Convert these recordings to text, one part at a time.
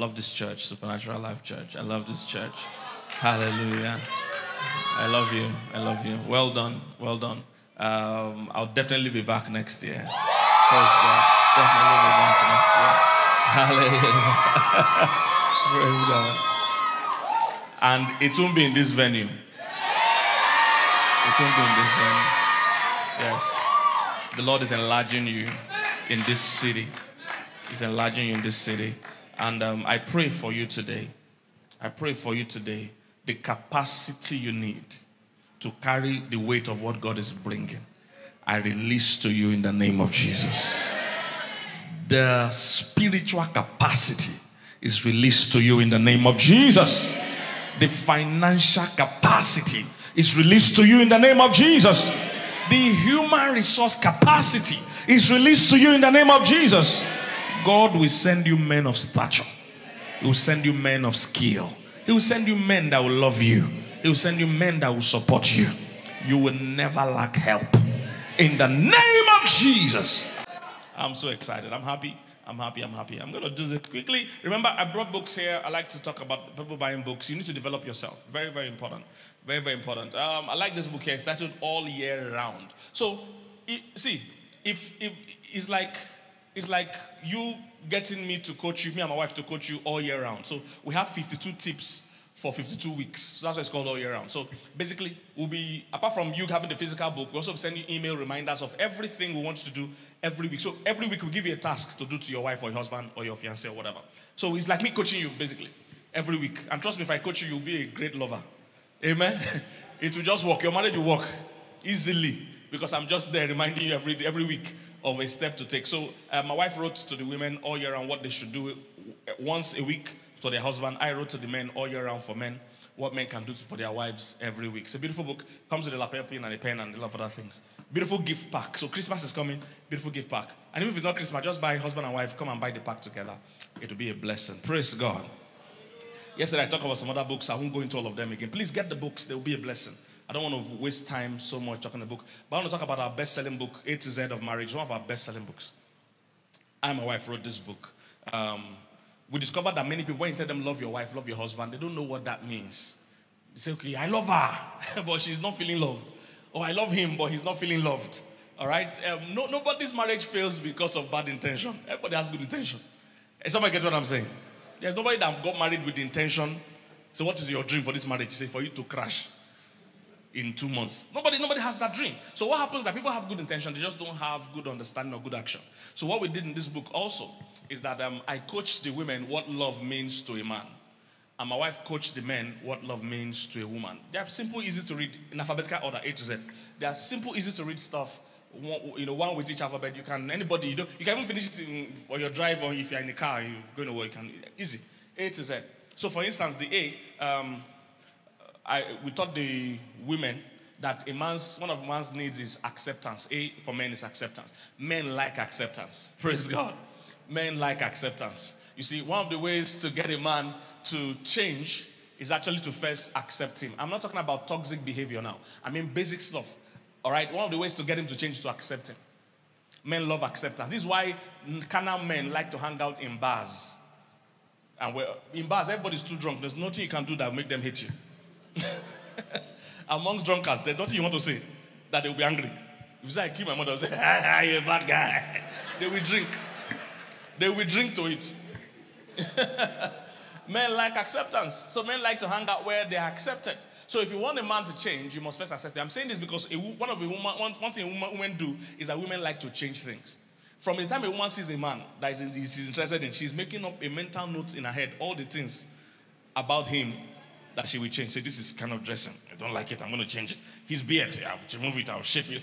love this church, Supernatural Life Church. I love this church. Hallelujah. I love you. I love you. Well done. Well done. I'll definitely be back next year. Praise God. Definitely be back next year. Hallelujah. Praise God. And it won't be in this venue. It won't be in this venue. Yes. The Lord is enlarging you in this city. He's enlarging you in this city. And I pray for you today. I pray for you today the capacity you need to carry the weight of what God is bringing. I release to you in the name of Jesus. The spiritual capacity is released to you in the name of Jesus. The financial capacity is released to you in the name of Jesus. The human resource capacity is released to you in the name of Jesus. God will send you men of stature. He will send you men of skill. He will send you men that will love you. He will send you men that will support you. You will never lack help. In the name of Jesus. I'm so excited. I'm happy. I'm happy. I'm happy. I'm going to do this quickly. Remember, I brought books here. I like to talk about people buying books. You need to develop yourself. Very, very important. Very, very important. I like this book here. It's titled All Year Round. So, see, if it's like you getting me to coach you, me and my wife to coach you all year round. So we have 52 tips for 52 weeks. So that's why it's called all year round. So basically, we'll be, apart from you having the physical book, we also send you email reminders of everything we want you to do every week. So every week we give you a task to do to your wife or your husband or your fiancé or whatever. So it's like me coaching you basically every week. And trust me, if I coach you, you'll be a great lover. Amen? It will just work. Your marriage will work easily because I'm just there reminding you every week of a step to take. So my wife wrote to the women all year round what they should do once a week for their husband. I wrote to the men all year round for men what men can do for their wives every week. It's a beautiful book. Comes with a lapel pin and a pen and a lot of other things. Beautiful gift pack. So Christmas is coming. Beautiful gift pack. And even if it's not Christmas, just buy husband and wife. Come and buy the pack together. It will be a blessing. Praise God. Yesterday I talked about some other books. I won't go into all of them again. Please get the books. They will be a blessing. I don't want to waste time so much talking the book. But I want to talk about our best-selling book, A to Z of Marriage. One of our best-selling books. I and my wife wrote this book. We discovered that many people, when you tell them love your wife, love your husband, they don't know what that means. They say, okay, I love her, but she's not feeling loved. Or I love him, but he's not feeling loved. All right? Nobody's marriage fails because of bad intention. Everybody has good intention. Somebody get what I'm saying? There's nobody that got married with the intention. So what is your dream for this marriage? You say, for you to crash in 2 months. Nobody has that dream. So what happens is that people have good intention, they just don't have good understanding or good action. So what we did in this book also is that I coached the women what love means to a man. And my wife coached the men what love means to a woman. They are simple, easy to read in alphabetical order, A to Z. They are simple, easy to read stuff. One with each alphabet. You can even finish it on your drive, or if you're in the car, you're going to work. Easy, A to Z. So for instance, the A, we taught the women that one of man's needs is acceptance. A for men is acceptance. Men like acceptance. Praise God. Men like acceptance. You see, one of the ways to get a man to change is actually to first accept him. I'm not talking about toxic behavior now. I mean basic stuff. All right? One of the ways to get him to change is to accept him. Men love acceptance. This is why carnal men like to hang out in bars. And in bars, everybody's too drunk. There's nothing you can do that will make them hate you. Amongst drunkards, there's nothing you want to say that they will be angry. If you say, I kill my mother, they'll say, you're a bad guy. They will drink. They will drink to it. Men like acceptance. So men like to hang out where they are accepted. So if you want a man to change, you must first accept him. I'm saying this because one thing women do is that women like to change things. From the time a woman sees a man that she's interested in, she's making up a mental note in her head, all the things about him that she will change. Say, this is kind of dressing. I don't like it. I'm going to change it. His beard, I'll remove it. I'll shape it.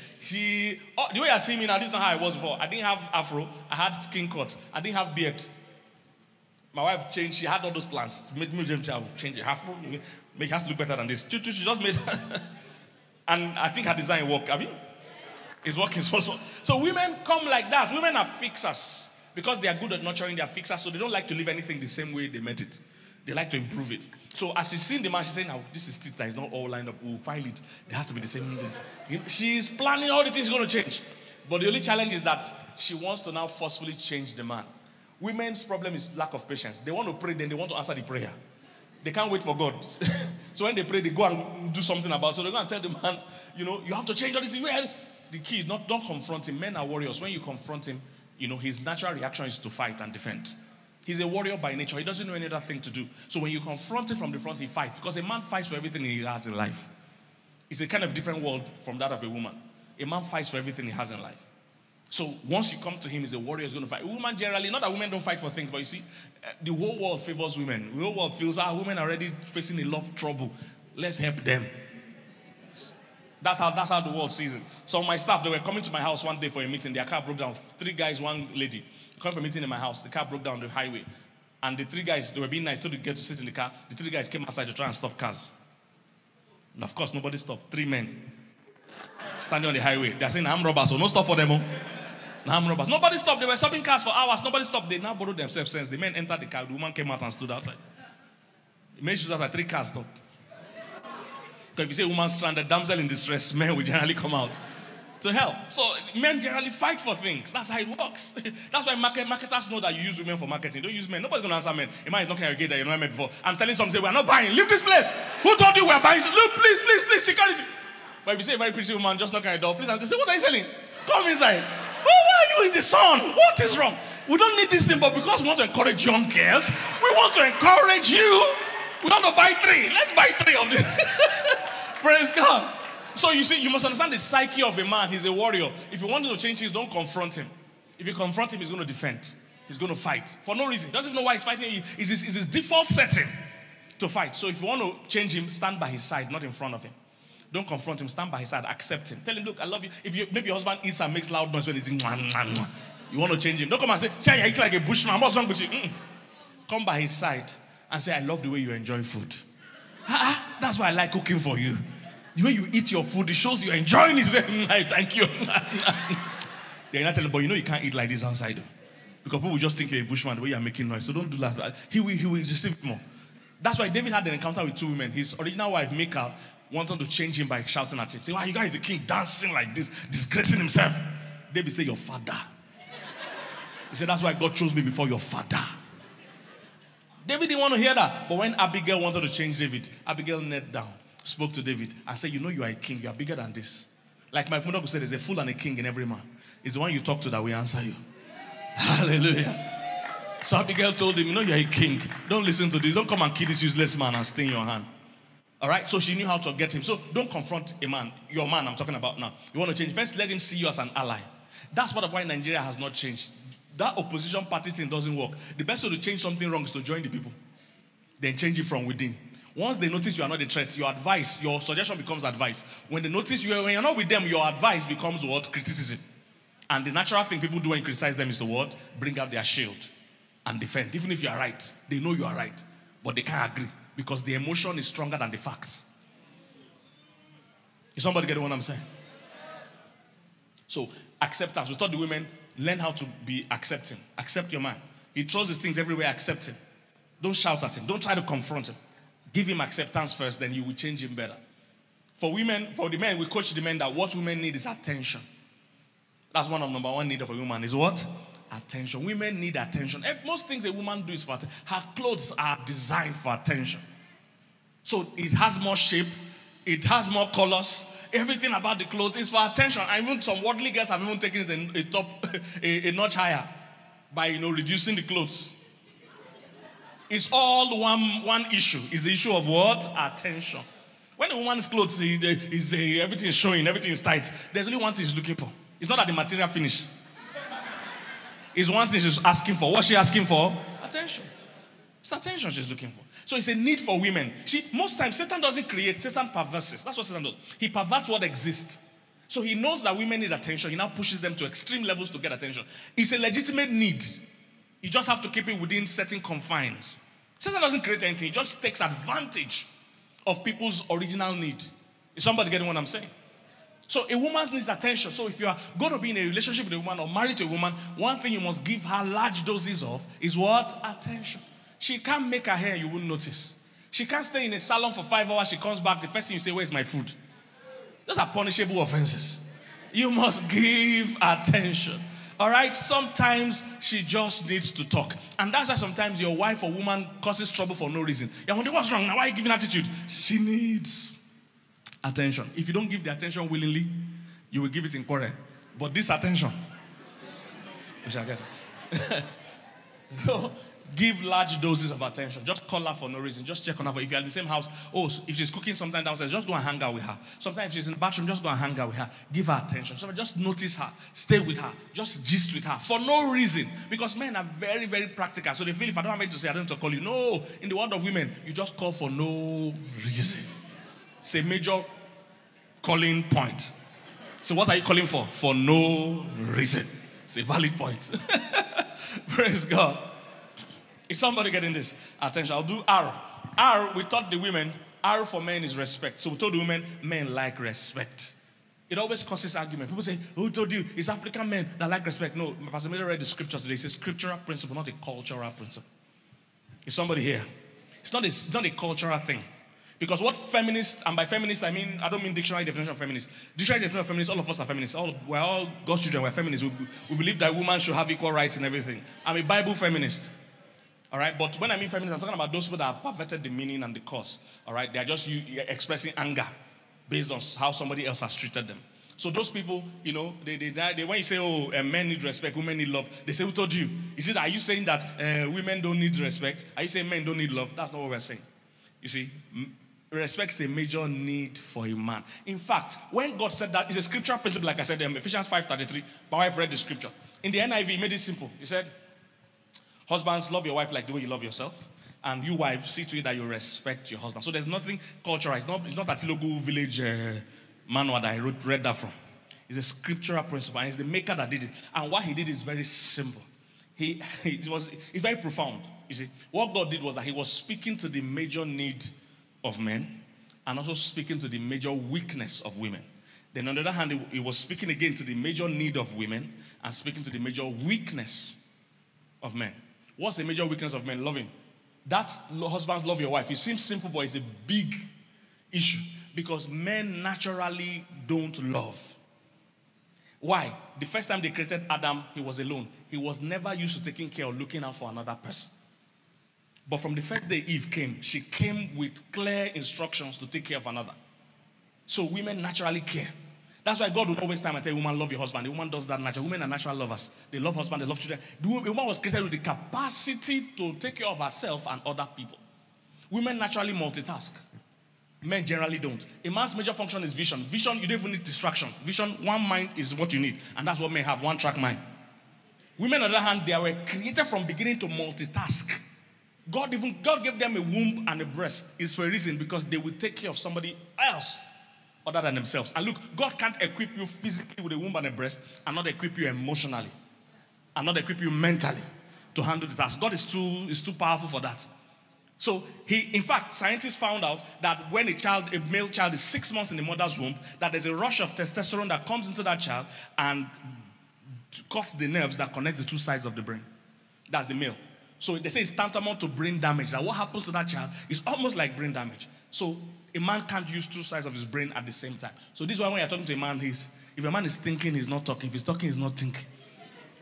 The way I see me now, this is not how I was before. I didn't have afro. I had skin cut. I didn't have beard. My wife changed. She had all those plans. Made me change it. Afro. Make her look better than this. She just made and I think her design worked. I mean, it's working. So women come like that. Women are fixers because they are good at nurturing their fixers. So they don't like to leave anything the same way they met it. They like to improve it. So as she's seeing the man, she's saying, now, this is teeth that is not all lined up. We'll file it. There has to be the same. She's planning all the things going to change. But the only challenge is that she wants to now forcefully change the man. Women's problem is lack of patience. They want to pray, then they want to answer the prayer. They can't wait for God. So when they pray, they go and do something about it. So they go and tell the man, you have to change all this. Well, the key is don't confront him. Men are warriors. When you confront him, his natural reaction is to fight and defend. He's a warrior by nature. He doesn't know any other thing to do. So when you confront him from the front, he fights. Because a man fights for everything he has in life. It's a kind of different world from that of a woman. A man fights for everything he has in life. So once you come to him, he's a warrior, he's going to fight. A woman generally, not that women don't fight for things, but you see, the whole world favors women. The whole world feels, women are already facing a lot of trouble. Let's help them. That's how the world sees it. So my staff, they were coming to my house one day for a meeting. Their car broke down. 3 guys, 1 lady. Coming for a meeting in my house. The car broke down the highway. And the 3 guys, they were being nice, told to get to sit in the car. The 3 guys came outside to try and stop cars. And of course, nobody stopped. 3 men standing on the highway. They're saying, I'm robbers, so no stop for them. I'm robbers. Nobody stopped. They were stopping cars for hours. Nobody stopped. They now borrowed themselves sense. The men entered the car. The woman came out and stood outside. It made sure that 3 cars stopped. Because if you say woman stranded, damsel in distress, men will generally come out to help. So men generally fight for things. That's how it works. That's why marketers know that you use women for marketing. Don't use men. Nobody's going to answer men. A man is knocking at your gate that you never met before. I'm telling some, say, we're not buying. Leave this place. Who told you we're buying? Look, please, security. But if you say a very pretty woman, just knock at your door, please, and they say, what are you selling? Come inside. Why are you in the sun? What is wrong? We don't need this thing, but because we want to encourage young girls, we want to encourage you. We want to buy 3. Let's buy 3 of this. Praise God. So you see, you must understand the psyche of a man. He's a warrior. If you want to change things, don't confront him. If you confront him, he's going to defend. He's going to fight. For no reason. He doesn't even know why he's fighting. It's his default setting to fight. So if you want to change him, stand by his side, not in front of him. Don't confront him. Stand by his side. Accept him. Tell him, look, I love you. Maybe your husband eats and makes loud noise when he's eating. You want to change him. Don't come and say, see, I eat like a bushman. What's wrong with you? Come by his side and say, I love the way you enjoy food. That's why I like cooking for you. The way you eat your food, it shows you're enjoying it. Thank you. They're not telling, but you can't eat like this outside. Because people just think you're a bushman the way you're making noise. So don't do that. He will receive more. That's why David had an encounter with 2 women. His original wife, Michal, wanted to change him by shouting at him. Say, why you guys the king dancing like this, disgracing himself? David said, your father. He said, that's why God chose me before your father. David didn't want to hear that. But when Abigail wanted to change David, Abigail knelt down, spoke to David, and said, you are a king. You are bigger than this. Like my mother said, there's a fool and a king in every man. It's the one you talk to that will answer you. Hallelujah. So Abigail told him, you're a king. Don't listen to this. Don't come and kill this useless man and stay in your hand. All right? So she knew how to get him. So don't confront a man. Your man I'm talking about now. You want to change. First, let him see you as an ally. That's part of why Nigeria has not changed. That opposition party thing doesn't work. The best way to change something wrong is to join the people. Then change it from within. Once they notice you are not a threat, your advice, your suggestion becomes advice. When they notice when you're not with them, your advice becomes what? Criticism. And the natural thing people do when you criticize them is to what? Bring out their shield and defend. Even if you are right, they know you are right. But they can't agree because the emotion is stronger than the facts. Is somebody getting what I'm saying? So, acceptance. We taught the women, learn how to be accepting. Accept your man. He throws his things everywhere, accept him. Don't shout at him. Don't try to confront him. Give him acceptance first, then you will change him better. For the men, we coach the men that what women need is attention. That's one of number 1 need of a woman is what? Attention. Women need attention. Most things a woman does for attention. Her clothes are designed for attention. So it has more shape. It has more colors. Everything about the clothes is for attention. And even some worldly girls have even taken it a notch higher by reducing the clothes. It's all one issue. It's the issue of what? Attention. When a woman's clothes everything is showing, everything is tight, there's only one thing she's looking for. It's not that the material finish. It's one thing she's asking for. What's she asking for? Attention. It's attention she's looking for. So it's a need for women. See, most times Satan doesn't create, Satan perverses. That's what Satan does. He perverts what exists. So he knows that women need attention. He now pushes them to extreme levels to get attention. It's a legitimate need. You just have to keep it within certain confines. Satan doesn't create anything. He just takes advantage of people's original need. Is somebody getting what I'm saying? So a woman needs attention. So if you are going to be in a relationship with a woman or married to a woman, one thing you must give her large doses of is what? Attention. She can't make her hair, you wouldn't notice. She can't stay in a salon for 5 hours. She comes back. The first thing you say, where's my food? Those are punishable offenses. You must give attention. All right, sometimes she just needs to talk. And that's why sometimes your wife or woman causes trouble for no reason. You're wondering, what's wrong now? Why are you giving attitude? She needs attention. If you don't give the attention willingly, you will give it in quarrel. But this attention, we shall get it. So, give large doses of attention. Just call her for no reason. Just check on her. If you're in the same house, if she's cooking sometime downstairs, just go and hang out with her. Sometimes if she's in the bathroom, just go and hang out with her. Give her attention. So just notice her. Stay with her. Just gist with her for no reason. Because men are very, very practical. So they feel if I don't have anything to say, I don't have to call you. No. In the world of women, you just call for no reason. It's a major calling point. So what are you calling for? For no reason. It's a valid point. Praise God. Is somebody getting this? Attention. I'll do R. R, we taught the women, R for men is respect. So we told the women, men like respect. It always causes argument. People say, who told you? It's African men that like respect. No, Pastor Mildred read the scripture today. It's a scriptural principle, not a cultural principle. Is somebody here? It's not a cultural thing. Because what feminists, and by feminists I mean, I don't mean dictionary definition of feminists. Dictionary definition of feminists, all of us are feminists. We're all God's children, we're feminists. We believe that women should have equal rights in everything. I'm a Bible feminist. All right, but when I mean feminists, I'm talking about those people that have perverted the meaning and the cause. All right, they are just expressing anger based on how somebody else has treated them. So those people, you know, they when you say, oh, men need respect, women need love, they say, who told you? Is it, are you saying that women don't need respect? Are you saying men don't need love? That's not what we're saying. You see, respect is a major need for a man. In fact, when God said that, it's a scriptural principle, like I said, Ephesians 5:33. My wife read the scripture. In the NIV, he made it simple. He said, husbands, love your wife like the way you love yourself. And you wives, see to it that you respect your husband. So there's nothing cultural. It's not Atilogu village manual that I read that from. It's a scriptural principle. And it's the maker that did it. And what he did is very simple. It's very profound. You see, what God did was that he was speaking to the major need of men and also speaking to the major weakness of women. Then on the other hand, he was speaking again to the major need of women and speaking to the major weakness of men. What's the major weakness of men? Loving. That husbands love your wife. It seems simple, but it's a big issue because men naturally don't love. Why? The first time they created Adam, he was alone. He was never used to taking care or looking out for another person. But from the first day Eve came, she came with clear instructions to take care of another. So women naturally care. That's why God will always time and tell a woman, love your husband. The woman does that naturally. Women are natural lovers. They love husband, they love children. The woman was created with the capacity to take care of herself and other people. Women naturally multitask. Men generally don't. A man's major function is vision. Vision, you don't even need distraction. Vision, one mind is what you need. And that's what men have, one track mind. Women, on the other hand, they were created from beginning to multitask. God gave them a womb and a breast. It's for a reason, because they will take care of somebody else other than themselves. And look, God can't equip you physically with a womb and a breast and not equip you emotionally and not equip you mentally to handle the task. God is too powerful for that. So in fact, scientists found out that when a male child is 6 months in the mother's womb, that there's a rush of testosterone that comes into that child and cuts the nerves that connect the two sides of the brain. That's the male. So they say it's tantamount to brain damage. That what happens to that child is almost like brain damage. So a man can't use two sides of his brain at the same time. So this is why when you're talking to a man, if a man is thinking, he's not talking. If he's talking, he's not thinking.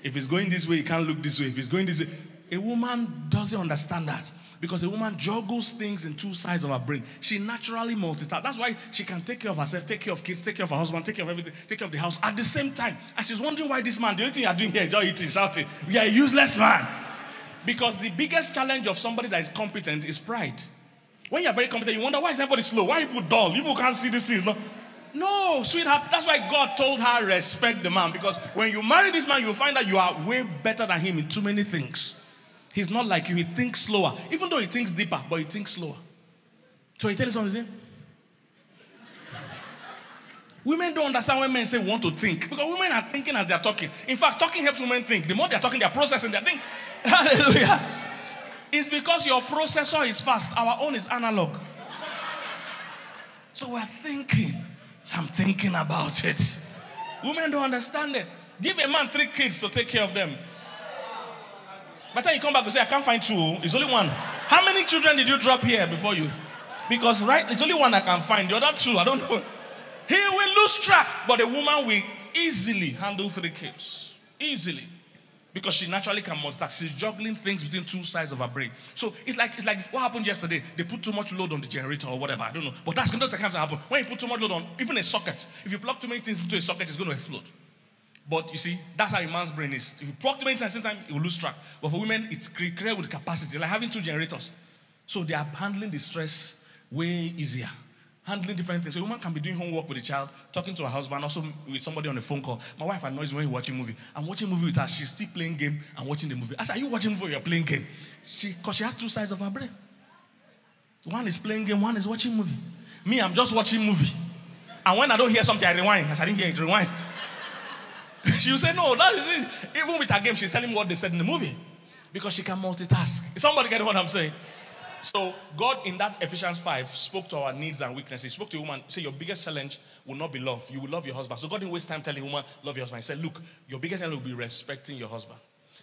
If he's going this way, he can't look this way. If he's going this way. A woman doesn't understand that. Because a woman juggles things in two sides of her brain. She naturally multitasks. That's why she can take care of herself, take care of kids, take care of her husband, take care of everything, take care of the house at the same time. And she's wondering why this man, the only thing you're doing here is just eating, shouting. We are a useless man. Because the biggest challenge of somebody that is competent is pride. When you're very competent, you wonder, why is everybody slow? Why are people dull? People can't see these things. No, sweetheart. That's why God told her, respect the man. Because when you marry this man, you'll find that you are way better than him in too many things. He's not like you. He thinks slower. Even though he thinks deeper, but he thinks slower. So he tells you something. Women don't understand when men say want to think. Because women are thinking as they're talking. In fact, talking helps women think. The more they're talking, they're processing. They're thinking. Hallelujah. It's because your processor is fast. Our own is analog. So we're thinking. So I'm thinking about it. Women don't understand it. Give a man 3 kids to take care of them. By the time you come back and say, I can't find 2. It's only 1. How many children did you drop here before you? Because, right, it's only 1 I can find. The other 2, I don't know. He will lose track. But a woman will easily handle 3 kids. Easily. Because she naturally can multitask. She's juggling things between two sides of her brain. So it's like what happened yesterday. They put too much load on the generator or whatever. I don't know. But that's not the kind of thing that happen. When you put too much load on, even a socket, if you plug too many things into a socket, it's going to explode. But you see, that's how a man's brain is. If you plug too many things at the same time, it will lose track. But for women, it's created with capacity, like having two generators. So they are handling the stress way easier. Handling different things. So a woman can be doing homework with the child, talking to her husband, also with somebody on the phone call. My wife annoys me when we're watching a movie. I'm watching a movie with her. She's still playing game and watching the movie. I said, are you watching a movie or you're playing game? Because she has two sides of her brain. One is playing game, one is watching movie. Me, I'm just watching movie. And when I don't hear something, I rewind. I said, I didn't hear it, rewind. She will say, no, that is it. Even with her game, she's telling me what they said in the movie. Because she can multitask. Is somebody getting what I'm saying? So God in that Ephesians 5 spoke to our needs and weaknesses. He spoke to a woman, say your biggest challenge will not be love. You will love your husband. So God didn't waste time telling a woman, love your husband. He said, look, your biggest challenge will be respecting your husband.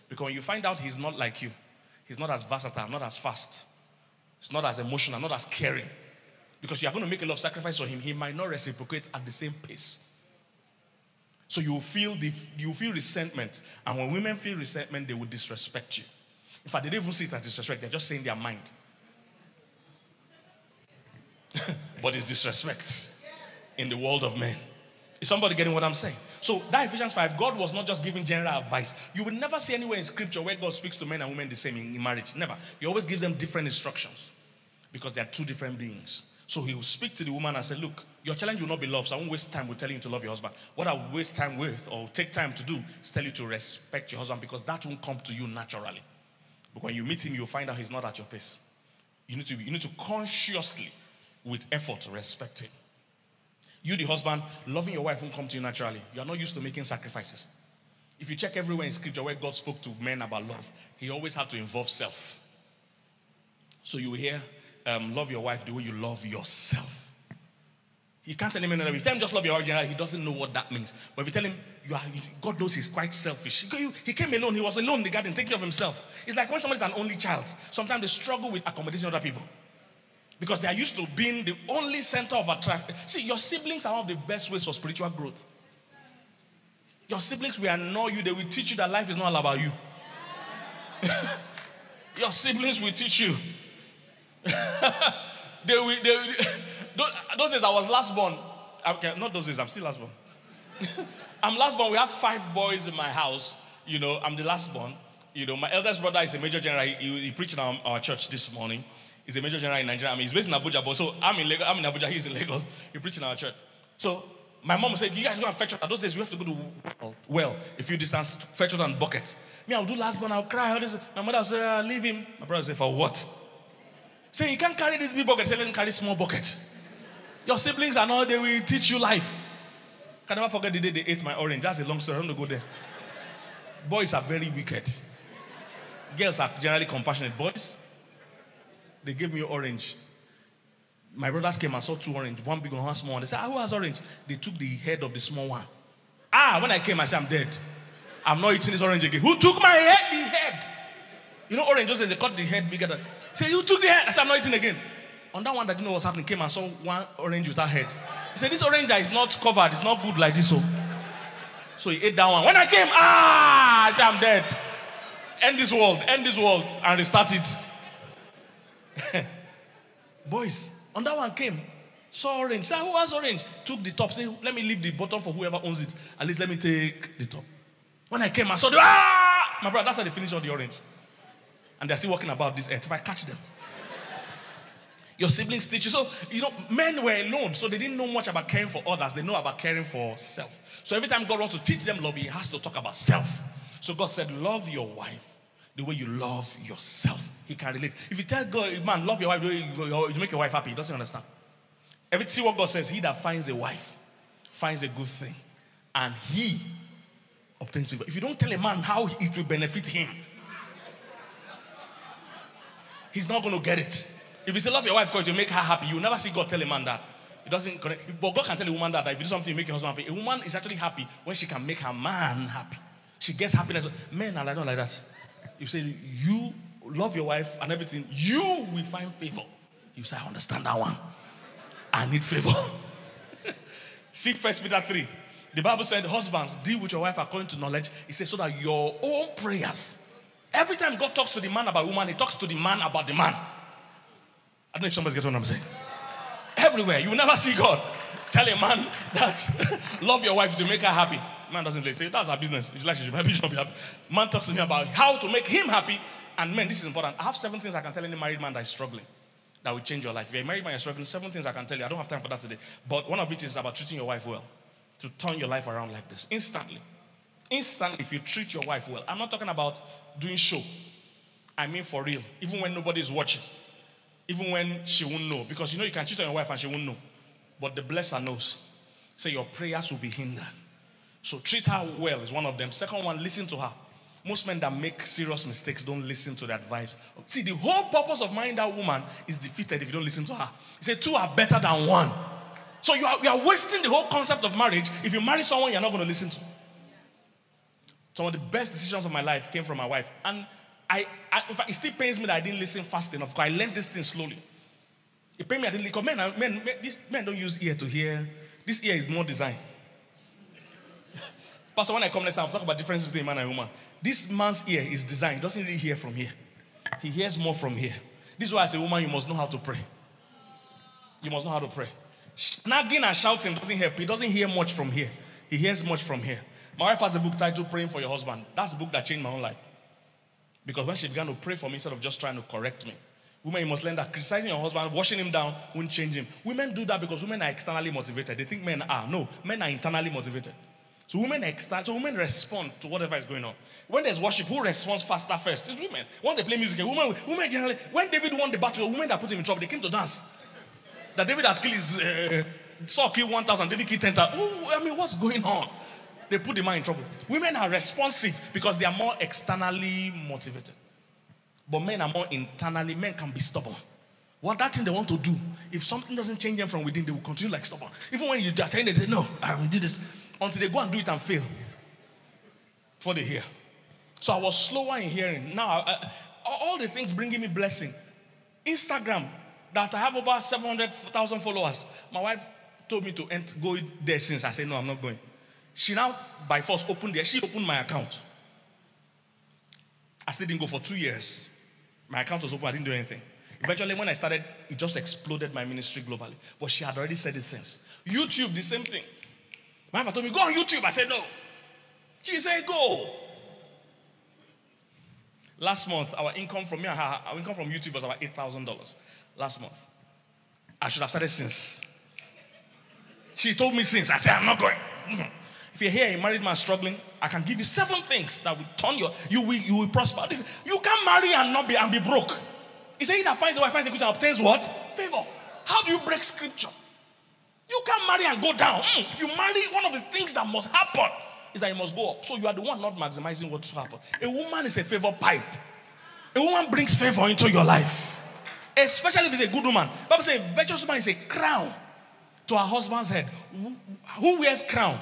Because when you find out he's not like you, he's not as versatile, not as fast, he's not as emotional, not as caring. Because you are going to make a lot of sacrifice for him, he might not reciprocate at the same pace. So you will feel resentment. And when women feel resentment, they will disrespect you. In fact, they don't even see it as disrespect. They're just saying their mind. But it's disrespect in the world of men. Is somebody getting what I'm saying? So that Ephesians 5, God was not just giving general advice. You will never see anywhere in scripture where God speaks to men and women the same in marriage. Never. He always gives them different instructions because they are two different beings. So he will speak to the woman and say, look, your challenge will not be love, so I won't waste time with telling you to love your husband. What I will waste time with or take time to do is tell you to respect your husband, because that won't come to you naturally. But when you meet him, you'll find out he's not at your pace. You need to consciously, with effort, respect him. You, the husband, loving your wife won't come to you naturally. You are not used to making sacrifices. If you check everywhere in scripture where God spoke to men about love, he always had to involve self. So you will hear, love your wife the way you love yourself. You can't tell him another way. If you tell him just love your wife generally, he doesn't know what that means. But if you tell him, God knows he's quite selfish. He came alone. He was alone in the garden, taking care of himself. It's like when somebody's an only child. Sometimes they struggle with accommodating other people. Because they are used to being the only center of attraction. See, your siblings are one of the best ways for spiritual growth. Your siblings will annoy you. They will teach you that life is not all about you. Your siblings will teach you. Those days I was last born. Okay, not those days, I'm still last born. I'm last born. We have 5 boys in my house. You know, I'm the last born. You know, my eldest brother is a major general. He preached in our church this morning. He's a major general in Nigeria. I mean, he's based in Abuja, but so I'm in Lagos. I'm in Abuja. He's in Lagos. He preached in our church. So my mom said, "You guys go and fetch water." Those days we have to go to well, a few distance, fetch water and bucket. Me, I'll do last born. I'll cry. All this. My mother will say, "Leave him." My brother will say, "For what?" Say, "You can't carry this big bucket." Say, "Let him carry small bucket." Your siblings are not. They will teach you life. Can never forget the day they ate my orange. That's a long story. I don't want to go there. Boys are very wicked. Girls are generally compassionate. Boys, they gave me orange. My brothers came and saw 2 orange, one big one, one small one. They said, who has orange? They took the head of the small one. When I came, I said, I'm dead. I'm not eating this orange again. Who took my head? The head. You know, orange, just they cut the head bigger than. Say, who took the head? I said, I'm not eating again. On that one that didn't know what's happening, came and saw one orange without head. He said, this orange is not covered. It's not good like this. So he ate that one. When I came, I said, I'm dead. End this world, and restart it. Boys, on that one came, saw orange. Said, who has orange? Took the top. Say, let me leave the bottom for whoever owns it. At least let me take the top. When I came, I saw the my brother, that's how they finished all the orange. And they're still walking about this earth. If I catch them. Your siblings teach you. So, you know, men were alone, so they didn't know much about caring for others. They know about caring for self. So every time God wants to teach them love, he has to talk about self. So God said, love your wife the way you love yourself. He can relate. If you tell God, man, love your wife the way you make your wife happy, he doesn't understand. See what God says, he that finds a wife finds a good thing, and he obtains favor. If you don't tell a man how it will benefit him, he's not going to get it. If you say love your wife because you make her happy, you'll never see God tell a man that. It doesn't connect. But God can tell a woman that if you do something, you make your husband happy. A woman is actually happy when she can make her man happy. She gets happiness. Men are not like that. You say, you love your wife and everything, you will find favor. You say, I understand that one. I need favor. Seek 1 Peter 3. The Bible said, husbands, deal with your wife according to knowledge. It says, so that your own prayers. Every time God talks to the man about woman, he talks to the man about the man. I don't know if somebody's getting what I'm saying. Everywhere. You will never see God tell a man that love your wife to make her happy. Man doesn't say, that's our business. If you like, she should be happy, she should not be happy. Man talks to me about how to make him happy. And men, this is important. I have 7 things I can tell any married man that is struggling that will change your life. If you're a married man, you're struggling, 7 things I can tell you. I don't have time for that today. But one of it is about treating your wife well. To turn your life around like this. Instantly. Instantly, if you treat your wife well. I'm not talking about doing show. I mean for real. Even when nobody is watching. Even when she won't know. Because you know you can cheat on your wife and she won't know. But the blesser knows. Say your prayers will be hindered. So treat her well is one of them. Second one, listen to her. Most men that make serious mistakes don't listen to the advice. See, the whole purpose of marrying that woman is defeated if you don't listen to her. He said 2 are better than 1. So you are wasting the whole concept of marriage if you marry someone you're not going to listen to. Some of the best decisions of my life came from my wife. And in fact, it still pains me that I didn't listen fast enough because I learned this thing slowly. It pains me I didn't listen. Because men don't use ear to hear. This ear is more designed. Pastor, when I come next time, I'll talk about the difference between man and woman. This man's ear is designed. He doesn't really hear from here. He hears more from here. This is why as a woman, you must know how to pray. You must know how to pray. Nagging and shouting doesn't help. He doesn't hear much from here. He hears much from here. My wife has a book titled Praying for Your Husband. That's the book that changed my own life. Because when she began to pray for me instead of just trying to correct me. Women, you must learn that criticizing your husband, washing him down, won't change him. Women do that because women are externally motivated. They think men are. No, men are internally motivated. So women respond to whatever is going on. When there's worship, who responds faster first? It's women. When they play music, women generally, when David won the battle, women that put him in trouble, they came to dance. That David has killed his, Saul killed 1,000, David killed 10,000. I mean, what's going on? They put the man in trouble. Women are responsive because they are more externally motivated. But men are more internally, men can be stubborn. What that thing they want to do, if something doesn't change them from within, they will continue like stubborn. Even when you are telling them, they say, no, I will do this. Until they go and do it and fail. Before they hear. So I was slower in hearing. Now, all the things bringing me blessing. Instagram, that I have over 700,000 followers. My wife told me to go there since. I said, no, I'm not going. She now, by force, opened there. She opened my account. I still didn't go for 2 years. My account was open. I didn't do anything. Eventually, when I started, it just exploded my ministry globally. But she had already said it since. YouTube, the same thing. My wife told me, go on YouTube. I said, no. She said, go. Last month, our income from me and her, our income from YouTube was about $8,000. Last month. I should have started since. She told me since. I said, I'm not going. If you're here, a married man struggling, I can give you 7 things that will turn you will prosper. You can't marry and be broke. He said, he that finds a wife finds a good and obtains what? Favor. How do you break scripture? You can't marry and go down. If you marry, one of the things that must happen is that you must go up. So you are the one not maximizing what's happened. A woman is a favor pipe. A woman brings favor into your life. Especially if it's a good woman. The Bible says a virtuous woman is a crown to her husband's head. Who wears crown?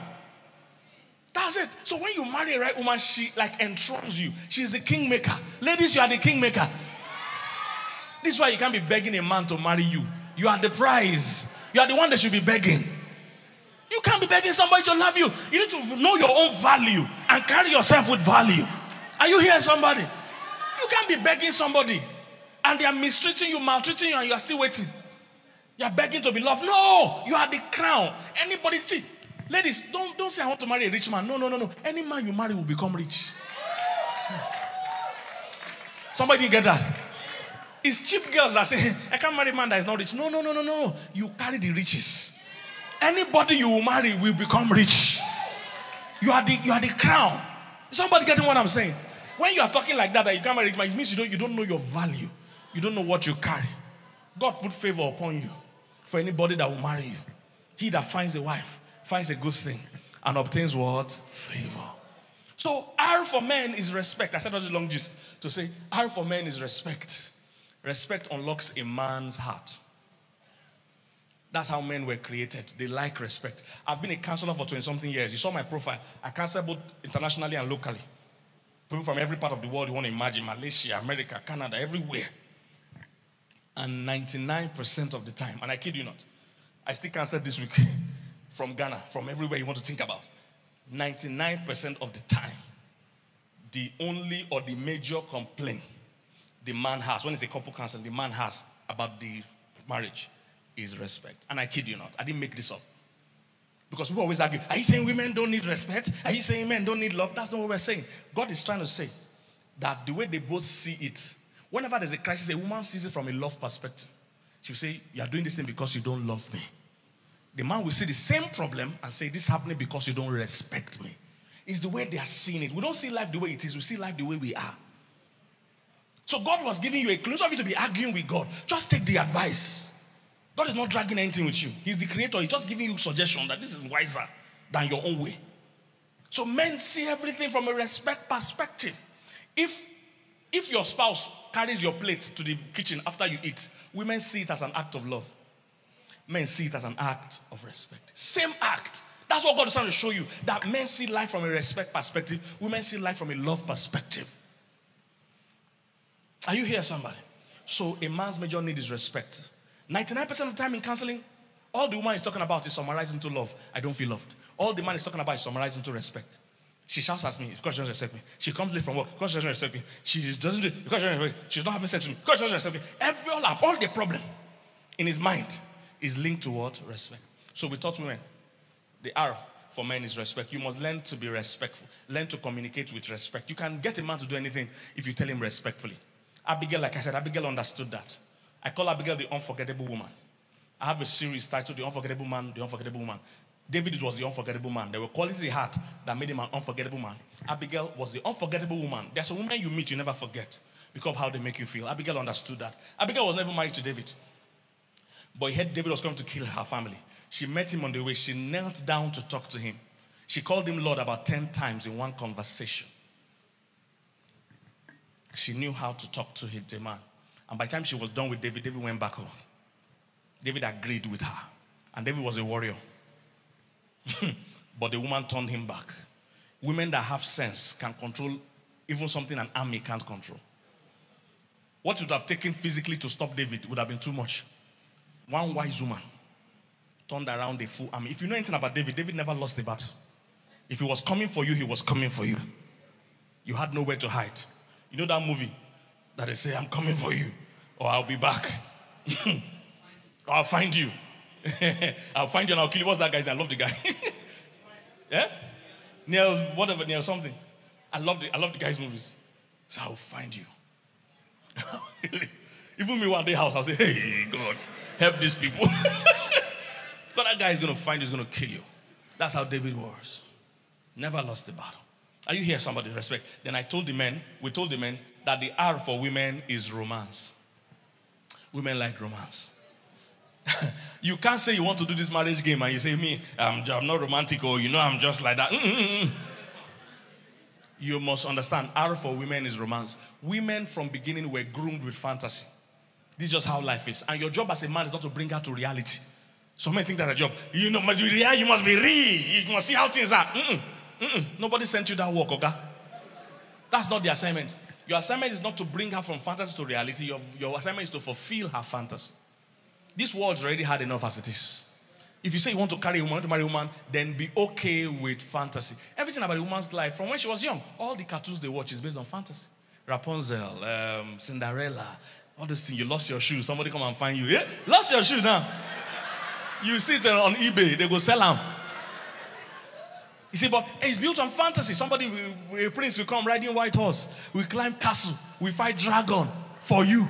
That's it. So when you marry a right woman, she like enthrones you. She's the kingmaker. Ladies, you are the kingmaker. This is why you can't be begging a man to marry you. You are the prize. You are the one that should be begging. You can't be begging somebody to love you. You need to know your own value and carry yourself with value. Are you here, somebody? You can't be begging somebody and they are mistreating you, maltreating you, and you are still waiting. You are begging to be loved. No, you are the crown. Anybody, see, ladies, don't say I want to marry a rich man. No. Any man you marry will become rich. Somebody didn't get that. It's cheap girls that say, I can't marry a man that is not rich. No. You carry the riches. Anybody you will marry will become rich. You are the crown. Somebody getting what I'm saying? When you are talking like that you can't marry a man, it means you don't know your value. You don't know what you carry. God put favor upon you for anybody that will marry you. He that finds a wife finds a good thing and obtains what? Favor. So R for men is respect. I said that was a long gist to say R for men is respect. Respect unlocks a man's heart. That's how men were created. They like respect. I've been a counselor for 20-something years. You saw my profile. I counsel both internationally and locally. People from every part of the world you want to imagine. Malaysia, America, Canada, everywhere. And 99% of the time, and I kid you not, I still counsel this week. from Ghana, from everywhere you want to think about. 99% of the time, the only or the major complaint the man has, when it's a couple counseling, the man has about the marriage is respect. And I kid you not, I didn't make this up. Because people always argue, are you saying women don't need respect? Are you saying men don't need love? That's not what we're saying. God is trying to say that the way they both see it, whenever there's a crisis, a woman sees it from a love perspective. She'll say, you are doing this thing because you don't love me. The man will see the same problem and say, this is happening because you don't respect me. It's the way they are seeing it. We don't see life the way it is. We see life the way we are. So God was giving you a clue. It's not for you to be arguing with God. Just take the advice. God is not dragging anything with you. He's the creator. He's just giving you suggestion that this is wiser than your own way. So men see everything from a respect perspective. If your spouse carries your plate to the kitchen after you eat, women see it as an act of love. Men see it as an act of respect. Same act. That's what God is trying to show you. That men see life from a respect perspective. Women see life from a love perspective. Are you here, somebody? So a man's major need is respect. 99% of the time in counseling, all the woman is talking about is summarizing to love. I don't feel loved. All the man is talking about is summarizing to respect. She shouts at me because she doesn't respect me. She comes late from work because she doesn't respect me. She doesn't do it because she doesn't respect me. She's not having sex with me because she doesn't respect me. All the problem in his mind is linked to what? Respect. So we taught women, the R for men is respect. You must learn to be respectful. Learn to communicate with respect. You can get a man to do anything if you tell him respectfully. Abigail, like I said, Abigail understood that. I call Abigail the unforgettable woman. I have a series titled The Unforgettable Man, The Unforgettable Woman. David was the unforgettable man. There were qualities he had that made him an unforgettable man. Abigail was the unforgettable woman. There's a woman you meet you never forget because of how they make you feel. Abigail understood that. Abigail was never married to David. But he heard David was coming to kill her family. She met him on the way. She knelt down to talk to him. She called him Lord about 10 times in one conversation. She knew how to talk to the man. And by the time she was done with David, David went back home. David agreed with her. And David was a warrior. But the woman turned him back. Women that have sense can control even something an army can't control. What would have taken physically to stop David would have been too much. One wise woman turned around a full army. If you know anything about David, David never lost a battle. If he was coming for you, he was coming for you. You had nowhere to hide. You know that movie that they say, I'm coming for you, or I'll be back. Or I'll find you. I'll find you and I'll kill you. What's that guy's name? I love the guy. Yeah? Neil something. I love the guy's movies. So I'll find you. Even me one day house, I'll say, hey, God, help these people. But that guy is going to find you, he's going to kill you. That's how David was. Never lost a battle. Are you here, somebody? Respect. Then we told the men that the R for women is romance. Women like romance. You can't say you want to do this marriage game and you say, me, I'm not romantic, or I'm just like that. You must understand, R for women is romance. Women from beginning were groomed with fantasy. This is just how life is. And your job as a man is not to bring her to reality. Some men think that's a job. You must be real, you must be real. You must see how things are. Nobody sent you that work, okay? That's not the assignment. Your assignment is not to bring her from fantasy to reality. Your assignment is to fulfill her fantasy. This world's already hard enough as it is. If you say you want to carry a woman, to marry a woman, then be okay with fantasy. Everything about a woman's life, from when she was young, all the cartoons they watch is based on fantasy. Rapunzel, Cinderella, all these things. You lost your shoe, somebody come and find you. Yeah? Lost your shoe now. You see it on eBay, they go sell them. You see, but it's built on fantasy. A prince will come riding white horse. We climb castle. We fight dragon for you.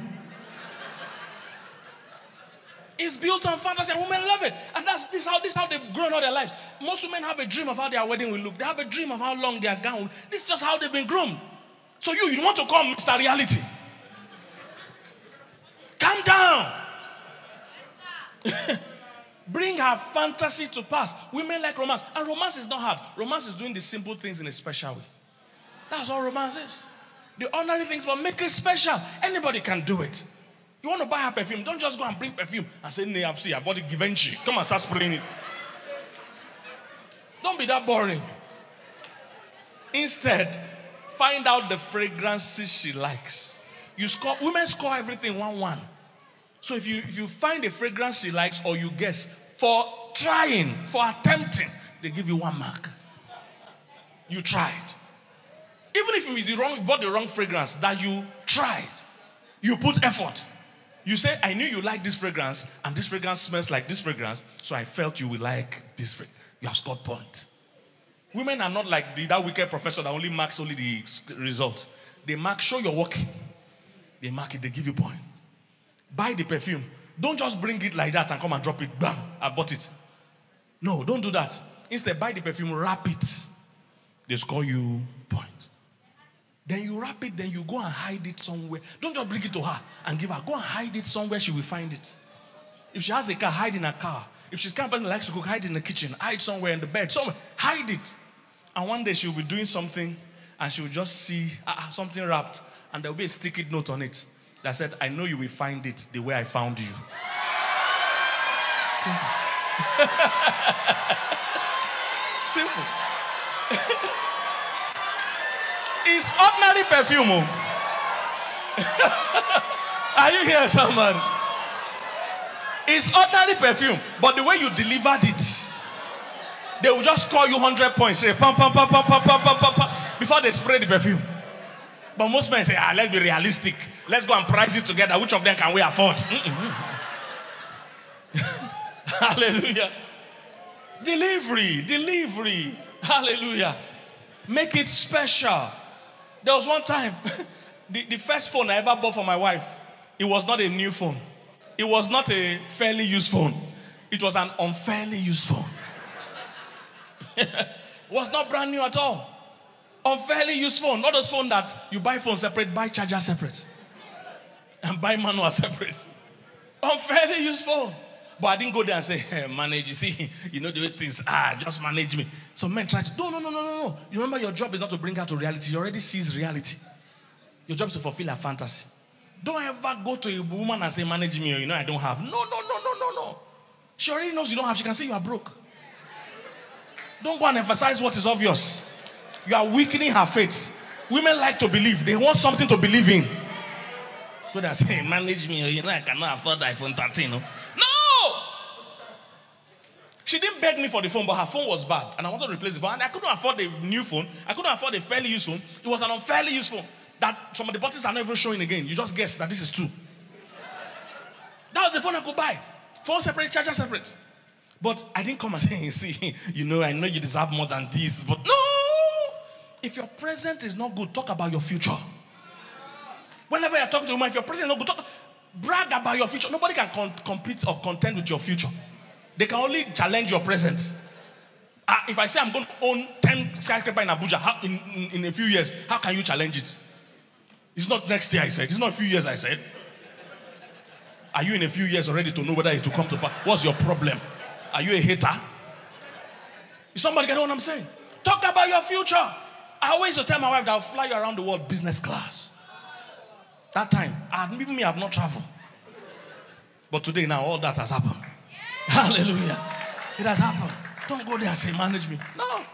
It's built on fantasy and women love it. And this is how they've grown all their lives. Most women have a dream of how their wedding will look. They have a dream of how long their gown will. This is just how they've been groomed. So you want to come Mr. Reality. Calm down. Bring her fantasy to pass. Women like romance. And romance is not hard. Romance is doing the simple things in a special way. That's all romance is. The ordinary things, but make it special. Anybody can do it. You want to buy her perfume, don't just go and bring perfume and say, "Nee, I bought it Givenchy." Come and start spraying it. Don't be that boring. Instead, find out the fragrances she likes. Women score everything 1-1. So if you find a fragrance she likes, or you guess, for trying, for attempting, they give you 1 mark. You tried. Even if you bought the wrong fragrance, that you tried. You put effort. You say, I knew you like this fragrance, and this fragrance smells like this fragrance, so I felt you will like this fragrance. You have scored point. Women are not like that wicked professor that only marks only the result. They mark, show your work. They mark it, they give you point. Buy the perfume. Don't just bring it like that and come and drop it. Bam, I bought it. No, don't do that. Instead, buy the perfume, wrap it. They score you point. Then you wrap it, then you go and hide it somewhere. Don't just bring it to her and give her. Go and hide it somewhere she will find it. If she has a car, hide in her car. If she's the kind of person that likes to cook, hide in the kitchen. Hide somewhere in the bed. Somewhere. Hide it. And one day she'll be doing something and she'll just see something wrapped. And there'll be a sticky note on it that said, I know you will find it the way I found you. Simple. Simple. It's ordinary perfume. Are you here, somebody? It's ordinary perfume, but the way you delivered it, they will just score you 100 points. Say, pum, pum, pum, pum, pum, pum, pum, pum, pum, before they spray the perfume. But most men say, let's be realistic. Let's go and price it together. Which of them can we afford? Hallelujah. Delivery. Hallelujah. Make it special. There was one time, the first phone I ever bought for my wife, it was not a new phone. It was not a fairly used phone. It was an unfairly used phone. It was not brand new at all. Unfairly used phone. Not those phone that you buy phone separate, buy charger separate. And buy manual separate. Unfairly used phone. But I didn't go there and say, hey, manage. You see, you know the way things are. Just manage me. Some men try to, no. You remember your job is not to bring her to reality. You already sees reality. Your job is to fulfill her fantasy. Don't ever go to a woman and say, manage me, or you know I don't have. No. She already knows you don't have. She can say you are broke. Don't go and emphasize what is obvious. You are weakening her faith. Women like to believe. They want something to believe in. Go there and say, hey, manage me, or you know I cannot afford the iPhone 13. No. She didn't beg me for the phone, but her phone was bad. And I wanted to replace the phone. And I couldn't afford the new phone. I couldn't afford a fairly used phone. It was an unfairly used phone. That some of the buttons are not even showing again. You just guess that this is 2. That was the phone I could buy. Phone separate, charger separate. But I didn't come and say, see, I know you deserve more than this. But no! If your present is not good, talk about your future. Whenever you're talking to a woman, if your present is not good, brag about your future. Nobody can compete or contend with your future. They can only challenge your present. If I say I'm going to own 10 skyscrapers in Abuja in a few years, how can you challenge it? It's not next year, I said. It's not a few years, I said. Are you in a few years already to know whether it will come to pass? What's your problem? Are you a hater? Is somebody getting what I'm saying? Talk about your future. I always tell my wife that I'll fly you around the world business class. That time, even me, I've not traveled. But today, now, all that has happened. Hallelujah. It has happened. Don't go there and say, manage me. No.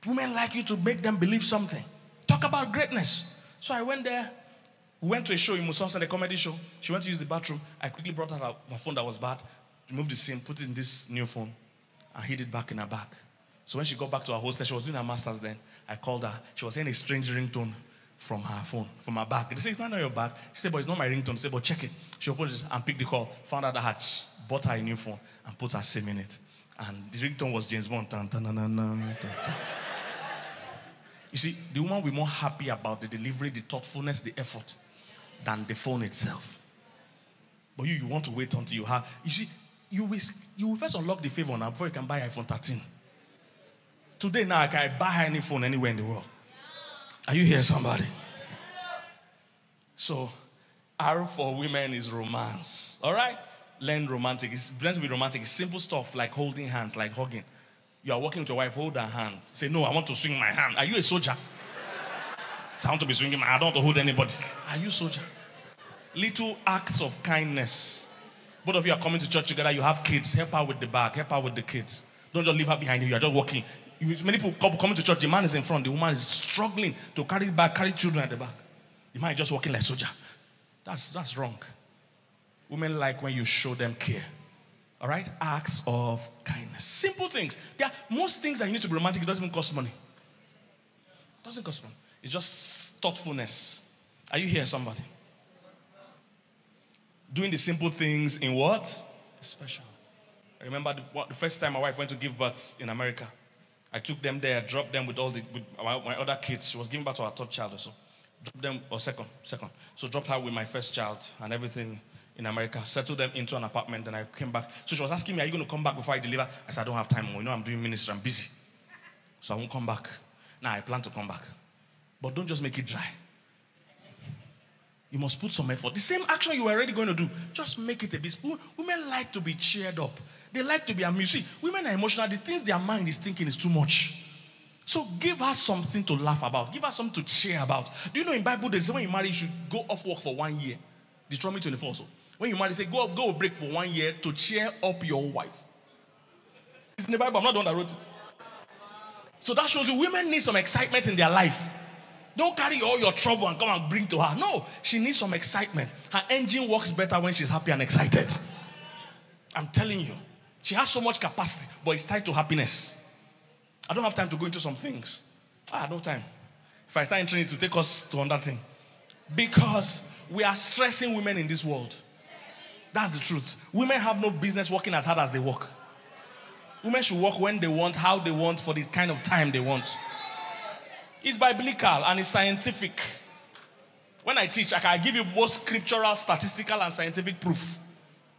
Women like you to make them believe something. Talk about greatness. So I went there. We went to a show in Musonsa, a comedy show. She went to use the bathroom. I quickly brought her her phone that was bad, removed the SIM, put it in this new phone, and hid it back in her bag. So when she got back to her hostel, she was doing her master's then. I called her. She was saying a strange ringtone from her phone, from her bag. They said, it's not on your bag. She said, but it's not my ringtone. I said, but check it. She opened it and picked the call, found out the hatch, bought her a new phone, and put her SIM in it. And the ringtone was James Bond. Dun, dun, dun, dun, dun, dun. You see, the woman will be more happy about the delivery, the thoughtfulness, the effort, than the phone itself. But you want to wait until you have. You see, you will first unlock the favor now before you can buy iPhone 13. Today now, I can buy any phone anywhere in the world. Are you here, somebody? So, R for women is romance. All right? Learn romantic. It's meant to be romantic. It's simple stuff like holding hands, like hugging. You are walking with your wife, hold her hand. Say, no, I want to swing my hand. Are you a soldier? Say, I want to be swinging my hand. I don't want to hold anybody. Are you a soldier? Little acts of kindness. Both of you are coming to church together. You have kids. Help her with the bag. Help her with the kids. Don't just leave her behind you. You are just walking. Many people coming to church. The man is in front. The woman is struggling to carry back, carry children at the back. The man is just walking like a soldier. That's wrong. Women like when you show them care. All right? Acts of kindness. Simple things. There are most things that you need to be romantic, it doesn't even cost money. It doesn't cost money. It's just thoughtfulness. Are you here, somebody? Doing the simple things in what? Special. I remember the first time my wife went to give birth in America. I took them there, dropped them with my other kids. She was giving birth to our third child or so. Dropped them, or second. So dropped her with my first child and everything in America. Settled them into an apartment, and I came back. So she was asking me, are you going to come back before I deliver? I said, I don't have time. You know I'm doing ministry. I'm busy. So I won't come back. Now I plan to come back. But don't just make it dry. You must put some effort. The same action you were already going to do, just make it a bit. Women like to be cheered up. They like to be amused. See, women are emotional. The things their mind is thinking is too much. So give her something to laugh about. Give her something to cheer about. Do you know in Bible, they say when you marry, you should go off work for 1 year. Deuteronomy 24. So when you marry, say go break for 1 year to cheer up your wife. It's in the Bible. I'm not the one that wrote it. So that shows you women need some excitement in their life. Don't carry all your trouble and come and bring to her. No, she needs some excitement. Her engine works better when she's happy and excited. I'm telling you. She has so much capacity, but it's tied to happiness. I don't have time to go into some things. No time. If I start entering it to take us to another thing. Because we are stressing women in this world. That's the truth. Women have no business working as hard as they work. Women should work when they want, how they want, for the kind of time they want. It's biblical and it's scientific. When I teach, I can give you both scriptural, statistical, and scientific proof.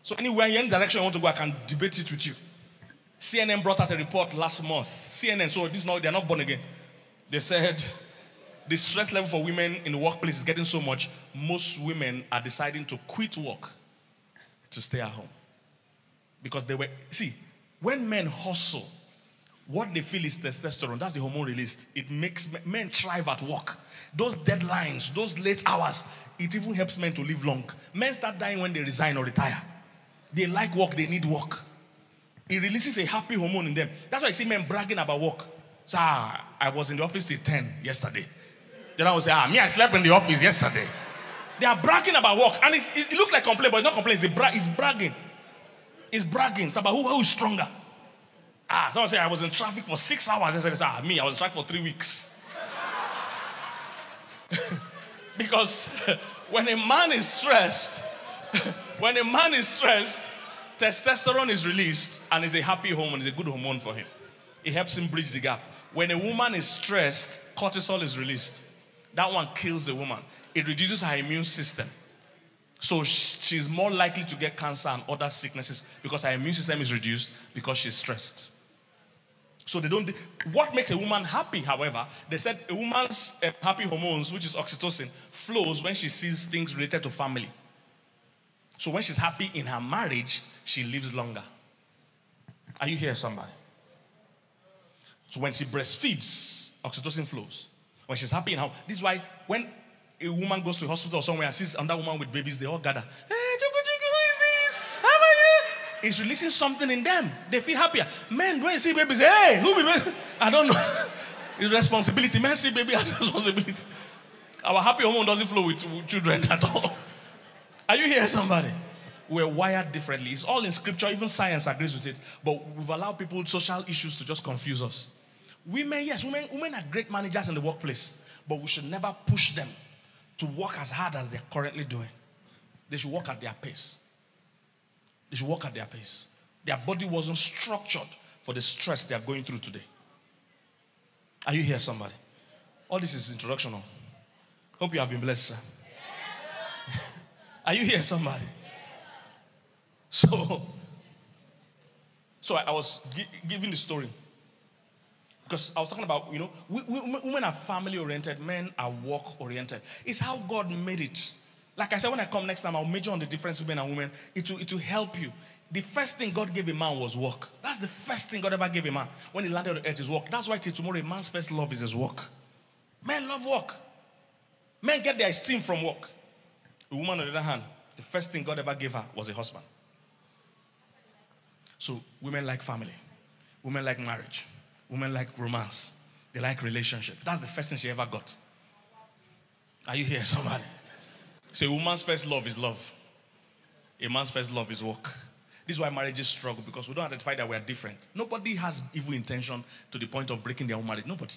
So anywhere, any direction you want to go, I can debate it with you. CNN brought out a report last month. CNN, so they're not born again. They said the stress level for women in the workplace is getting so much, most women are deciding to quit work to stay at home. Because when men hustle, what they feel is testosterone. That's the hormone released. It makes men thrive at work. Those deadlines, those late hours, it even helps men to live long. Men start dying when they resign or retire. They like work, they need work. It releases a happy hormone in them. That's why I see men bragging about work. So, I was in the office till 10 yesterday. Then I will say, I slept in the office yesterday. They are bragging about work. And it looks like complaint, but it's not complaint. It's bragging. It's bragging. It's about who is stronger. Someone say, I was in traffic for 6 hours. I said, I was in traffic for 3 weeks. Because when a man is stressed, testosterone is released and it's a happy hormone, it's a good hormone for him. It helps him bridge the gap. When a woman is stressed, cortisol is released. That one kills the woman. It reduces her immune system. So she's more likely to get cancer and other sicknesses because her immune system is reduced because she's stressed. So what makes a woman happy, however, they said a woman's happy hormones, which is oxytocin, flows when she sees things related to family. So when she's happy in her marriage, she lives longer. Are you here, somebody? So when she breastfeeds, oxytocin flows. When she's happy in her, this is why when a woman goes to a hospital or somewhere and sees another woman with babies, they all gather. Hey, Chuku, who is this? How are you? It's releasing something in them. They feel happier. Men, when you see babies, hey, who be baby? I don't know. It's responsibility. Men see baby as responsibility. Our happy hormone doesn't flow with children at all. Are you here, somebody? We're wired differently. It's all in scripture. Even science agrees with it. But we've allowed people social issues to just confuse us. Women are great managers in the workplace. But we should never push them to work as hard as they're currently doing. They should work at their pace. They should work at their pace. Their body wasn't structured for the stress they are going through today. Are you here, somebody? All this is introductional. Hope you have been blessed, sir. Are you here, somebody? So I was giving the story. Because I was talking about, women are family-oriented, men are work-oriented. It's how God made it. Like I said, when I come next time, I'll major on the difference between men and women. It will help you. The first thing God gave a man was work. That's the first thing God ever gave a man. When he landed on earth, is work. That's why till tomorrow, a man's first love is his work. Men love work. Men get their esteem from work. A woman, on the other hand, the first thing God ever gave her was a husband. So women like family. Women like marriage. Women like romance. They like relationship. That's the first thing she ever got. Are you here, somebody? So a woman's first love is love. A man's first love is work. This is why marriages struggle, because we don't identify that we are different. Nobody has evil intention to the point of breaking their own marriage. Nobody.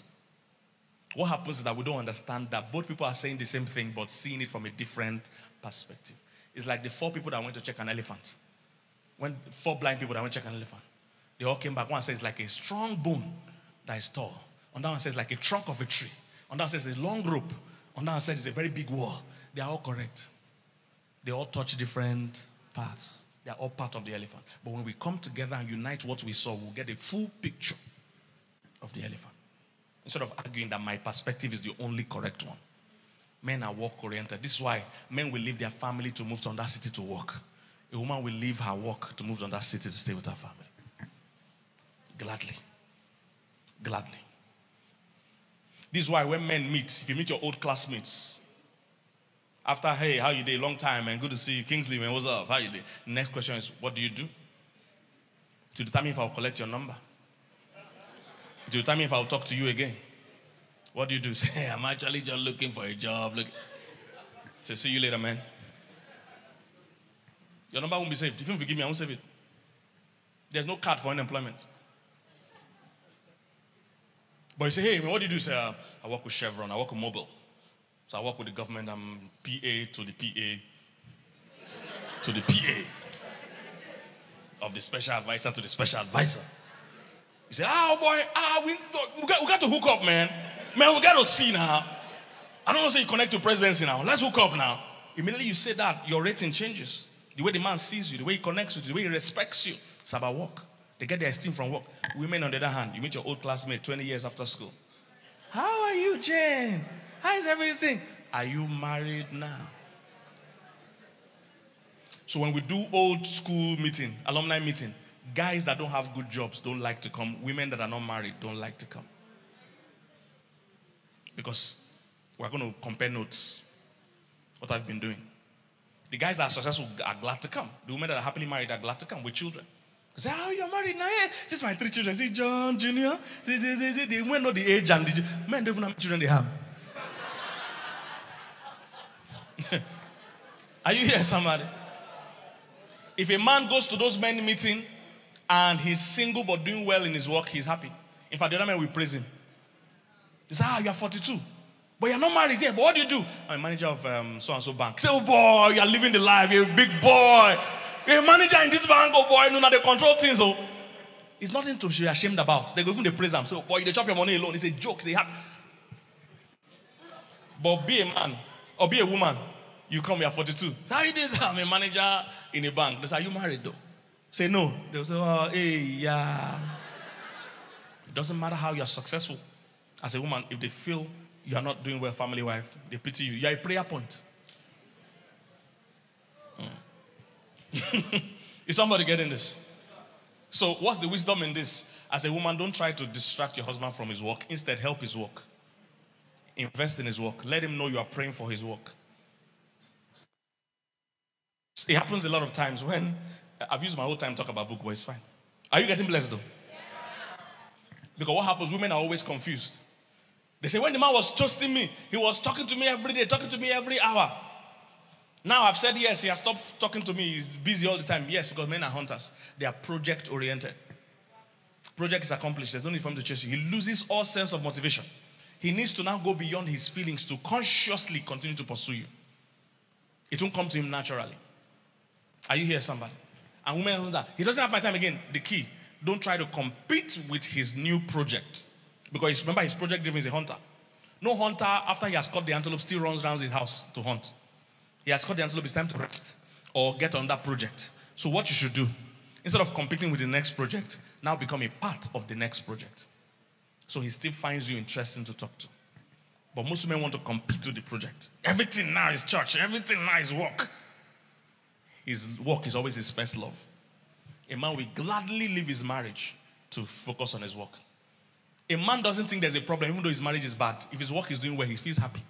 What happens is that we don't understand that both people are saying the same thing, but seeing it from a different perspective. It's like the 4 people that went to check an elephant. When 4 blind people that went to check an elephant, they all came back. One says like a strong bone that is tall. Another one says like a trunk of a tree. Another one says a long rope. Another one says it's a very big wall. They are all correct. They all touch different parts. They are all part of the elephant. But when we come together and unite what we saw, we'll get a full picture of the elephant. Instead of arguing that my perspective is the only correct one. Men are work-oriented. This is why men will leave their family to move to another city to work. A woman will leave her work to move to another city to stay with her family. Gladly. Gladly. This is why when men meet, if you meet your old classmates, after, hey, how you doing? Long time, man. Good to see you. Kingsley, man, what's up? How you doing? Next question is, what do you do? To determine if I'll collect your number. To determine if I'll talk to you again. What do you do? Say, hey, I'm actually just looking for a job. Look. Say, see you later, man. Your number won't be saved. If you forgive me, I won't save it. There's no card for unemployment. But you say, hey, man, what do you do? Say, I work with Chevron. I work with Mobile. So I work with the government. I'm PA to the PA to the PA of the special advisor to the special advisor. You say, oh boy, we got to hook up, man. Man, we got to see now. I don't know, say you connect to presidency now. Let's hook up now. Immediately you say that, your rating changes. The way the man sees you, the way he connects with you, the way he respects you. It's about work. They get their esteem from work. Women, on the other hand, you meet your old classmate 20 years after school. How are you, Jane? How is everything? Are you married now? So when we do old school meeting, alumni meeting, guys that don't have good jobs don't like to come. Women that are not married don't like to come. Because we're going to compare notes. What I've been doing. The guys that are successful are glad to come. The women that are happily married are glad to come with children. They say, oh, you're married now? Yeah. This is my 3 children. See, John, Junior. They won't know the age and the men don't even know how many children they have. Are you here, somebody? If a man goes to those men meeting and he's single but doing well in his work, he's happy. In fact, the other men will praise him. They say, you're 42. But you're not married yet. But what do you do? I'm a manager of so-and-so bank. Say, oh boy, you're living the life. You're a big boy. You're a manager in this bank. Oh boy, no, they control things. Oh. It's nothing to be ashamed about. They go even they praise them. So, oh, boy, they chop your money alone. It's a joke. They have. But be a man or be a woman. You come here 42. So how you doing? I'm a manager in a bank. They say, are you married though? Say no. They'll say, oh, hey, yeah. It doesn't matter how you're successful. As a woman, if they feel you are not doing well, family wife, they pity you. You're a prayer point. Is somebody getting this? So what's the wisdom in this? As a woman, don't try to distract your husband from his work. Instead, help his work. Invest in his work. Let him know you are praying for his work. It happens a lot of times when I've used my whole time to talk about book, but it's fine. Are you getting blessed though? Because what happens, women are always confused. They say, when the man was trusting me, he was talking to me every day, talking to me every hour. Now I've said yes, he has stopped talking to me. He's busy all the time. Yes, because men are hunters. They are project-oriented. Project is accomplished. There's no need for him to chase you. He loses all sense of motivation. He needs to now go beyond his feelings to consciously continue to pursue you. It won't come to him naturally. Are you here, somebody? And women know that. He doesn't have my time again. The key, don't try to compete with his new project. Because remember, his project driven is a hunter. No hunter, after he has caught the antelope, still runs around his house to hunt. He has caught the antelope, it's time to rest or get on that project. So what you should do, instead of competing with the next project, now become a part of the next project. So he still finds you interesting to talk to. But most men want to compete with the project. Everything now is church. Everything now is work. His work is always his first love. A man will gladly leave his marriage to focus on his work. A man doesn't think there's a problem even though his marriage is bad. If his work is doing well, he feels happy.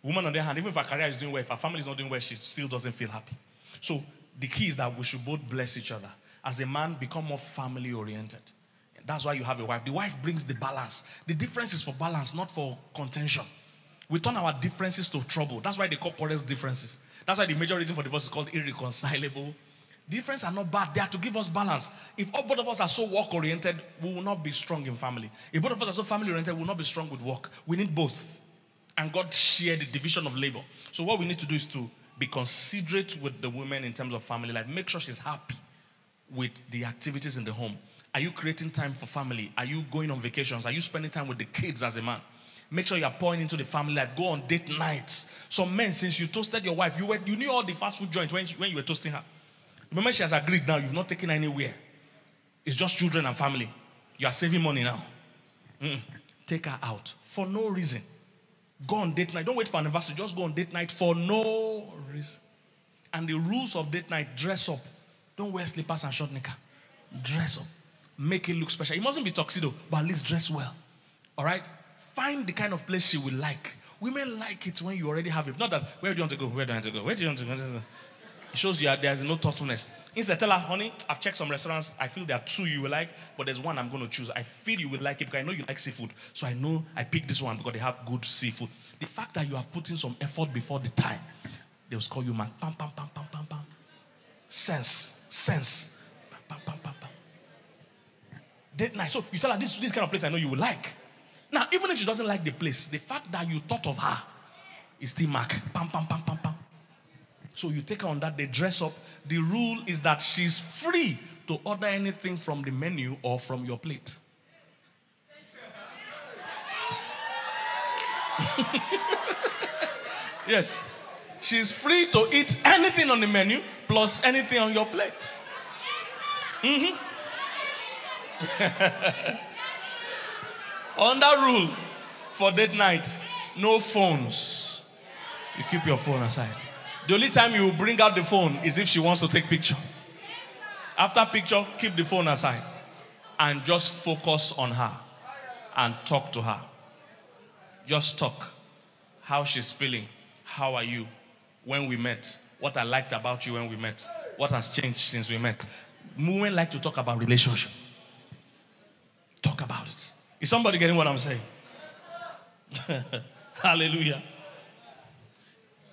Woman on the other hand, even if her career is doing well, if her family is not doing well, she still doesn't feel happy. So the key is that we should both bless each other. As a man, become more family oriented. That's why you have a wife. The wife brings the balance. The difference is for balance, not for contention. We turn our differences to trouble. That's why they call quarrels differences. That's why the major reason for divorce is called irreconcilable. Differences are not bad. They are to give us balance. If both of us are so work-oriented, we will not be strong in family. If both of us are so family-oriented, we will not be strong with work. We need both. And God shared the division of labor. So what we need to do is to be considerate with the women in terms of family life. Make sure she's happy with the activities in the home. Are you creating time for family? Are you going on vacations? Are you spending time with the kids as a man? Make sure you are pouring into the family life. Go on date nights. Some men, since you toasted your wife, you knew all the fast food joints when you were toasting her. Remember, she has agreed now. You've not taken her anywhere. It's just children and family. You are saving money now. Take her out for no reason. Go on date night. Don't wait for anniversary. Just go on date night for no reason. And the rules of date night, dress up. Don't wear slippers and short knicker. Dress up. Make it look special. It mustn't be tuxedo, but at least dress well. All right? Find the kind of place she will like. Women like it when you already have it. Not that, where do you want to go? Where do you want to go? Where do you want to go? It shows you there's no thoughtfulness. Instead, tell her, honey, I've checked some restaurants. I feel there are two you will like, but there's one I'm going to choose. I feel you will like it because I know you like seafood. So I know I picked this one because they have good seafood. The fact that you have put in some effort before the time, they will call you man. Pam, pam, pam, pam, pam, pam. Sense. Pam, pam, pam, pam. Date night. So you tell her this kind of place I know you will like. Now, even if she doesn't like the place, the fact that you thought of her is still mark. Pam, pam, pam, pam, pam. So you take her on that, they dress up. The rule is that she's free to order anything from the menu or from your plate. Yes. She's free to eat anything on the menu plus anything on your plate. On that rule, for date night, no phones. You keep your phone aside. The only time you bring out the phone is if she wants to take picture. After picture, keep the phone aside. And just focus on her. And talk to her. Just talk. How she's feeling. How are you? When we met. What I liked about you when we met. What has changed since we met. Women like to talk about relationship. Talk about it. Is somebody getting what I'm saying? Hallelujah.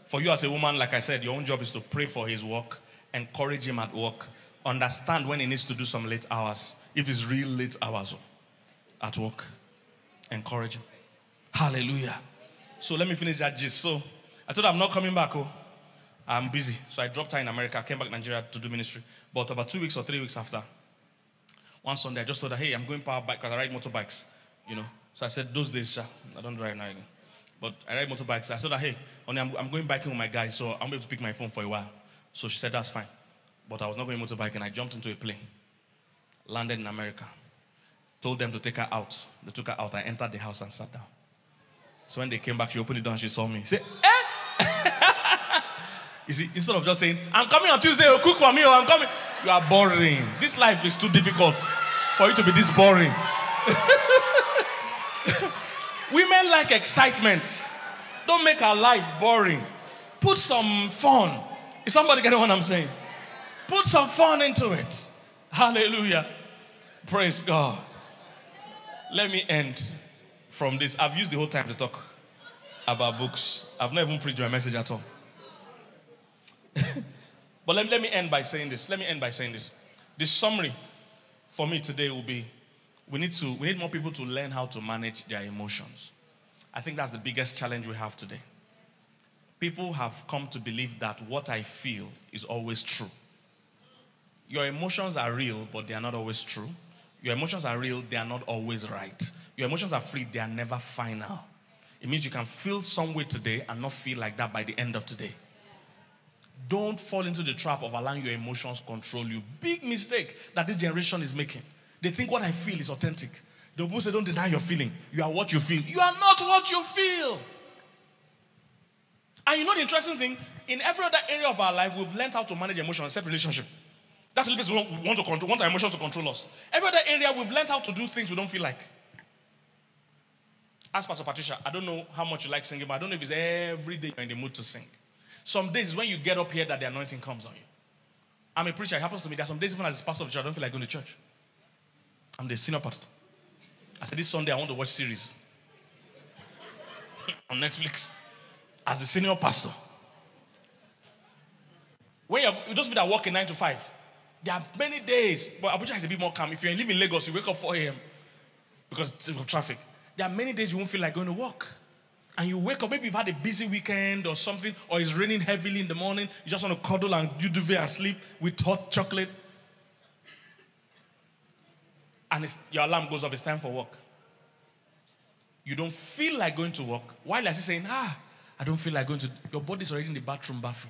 For you as a woman, like I said, your own job is to pray for his work, encourage him at work, understand when he needs to do some late hours. If it's real late hours at work, encourage him. Hallelujah. So let me finish that gist. So I told her I'm not coming back. I'm busy. So I dropped her in America. I came back to Nigeria to do ministry. But about 2 weeks or 3 weeks after, one Sunday, I just told her, hey, I'm going power bike because I ride motorbikes. You know. So I said, those days, I don't drive now again. But I ride motorbikes. I told her, hey, honey, I'm going biking with my guys, so I'm able to pick my phone for a while. So she said, that's fine. But I was not going motorbiking. I jumped into a plane. Landed in America. Told them to take her out. They took her out. I entered the house and sat down. So when they came back, she opened the door and she saw me. She said, eh? You see, instead of just saying, I'm coming on Tuesday, you'll cook for me, or I'm coming. You are boring. This life is too difficult for you to be this boring. Women like excitement. Don't make our life boring. Put some fun. Is somebody getting what I'm saying? Put some fun into it. Hallelujah. Praise God. Let me end from this. I've used the whole time to talk about books. I've not even preached my message at all. But let me end by saying this. The summary for me today will be, we need more people to learn how to manage their emotions. I think that's the biggest challenge we have today. People have come to believe that what I feel is always true. Your emotions are real, but they are not always true. Your emotions are real, they are not always right. Your emotions are free, they are never final. It means you can feel some way today and not feel like that by the end of today. Don't fall into the trap of allowing your emotions control you. Big mistake that this generation is making. They think what I feel is authentic. The people say don't deny your feeling. You are what you feel. You are not what you feel. And you know the interesting thing? In every other area of our life, we've learned how to manage emotions except relationship. That's the place we want to control, want our emotions to control us. Every other area, we've learned how to do things we don't feel like. Ask Pastor Patricia, I don't know how much you like singing, but I don't know if it's every day you're in the mood to sing. Some days is when you get up here that the anointing comes on you. I'm a preacher. It happens to me that some days, even as a pastor of church, I don't feel like going to church. I'm the senior pastor. I said, this Sunday, I want to watch series on Netflix as the senior pastor. When you just feel that working 9 to 5, there are many days, but Abuja is a bit more calm. If you live in Lagos, you wake up 4 a.m. because of traffic. There are many days you won't feel like going to work. And you wake up, maybe you've had a busy weekend or something, or it's raining heavily in the morning. You just want to cuddle and do duvet and sleep with hot chocolate. And your alarm goes off, it's time for work. You don't feel like going to work. While you're saying, I don't feel like going to, your body's already in the bathroom bathing.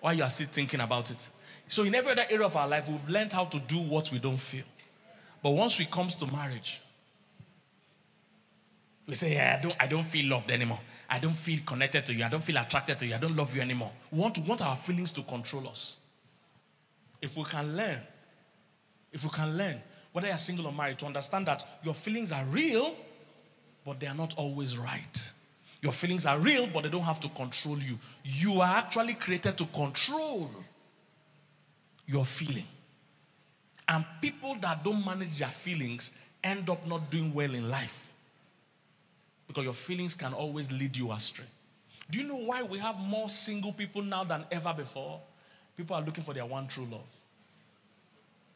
While you are still thinking about it. So in every other area of our life, we've learned how to do what we don't feel. But once it comes to marriage, we say, I don't feel loved anymore. I don't feel connected to you. I don't feel attracted to you. I don't love you anymore. We want our feelings to control us. If we can learn, whether you're single or married, to understand that your feelings are real, but they are not always right. Your feelings are real, but they don't have to control you. You are actually created to control your feeling. And people that don't manage their feelings end up not doing well in life. Because your feelings can always lead you astray. Do you know why we have more single people now than ever before? People are looking for their one true love.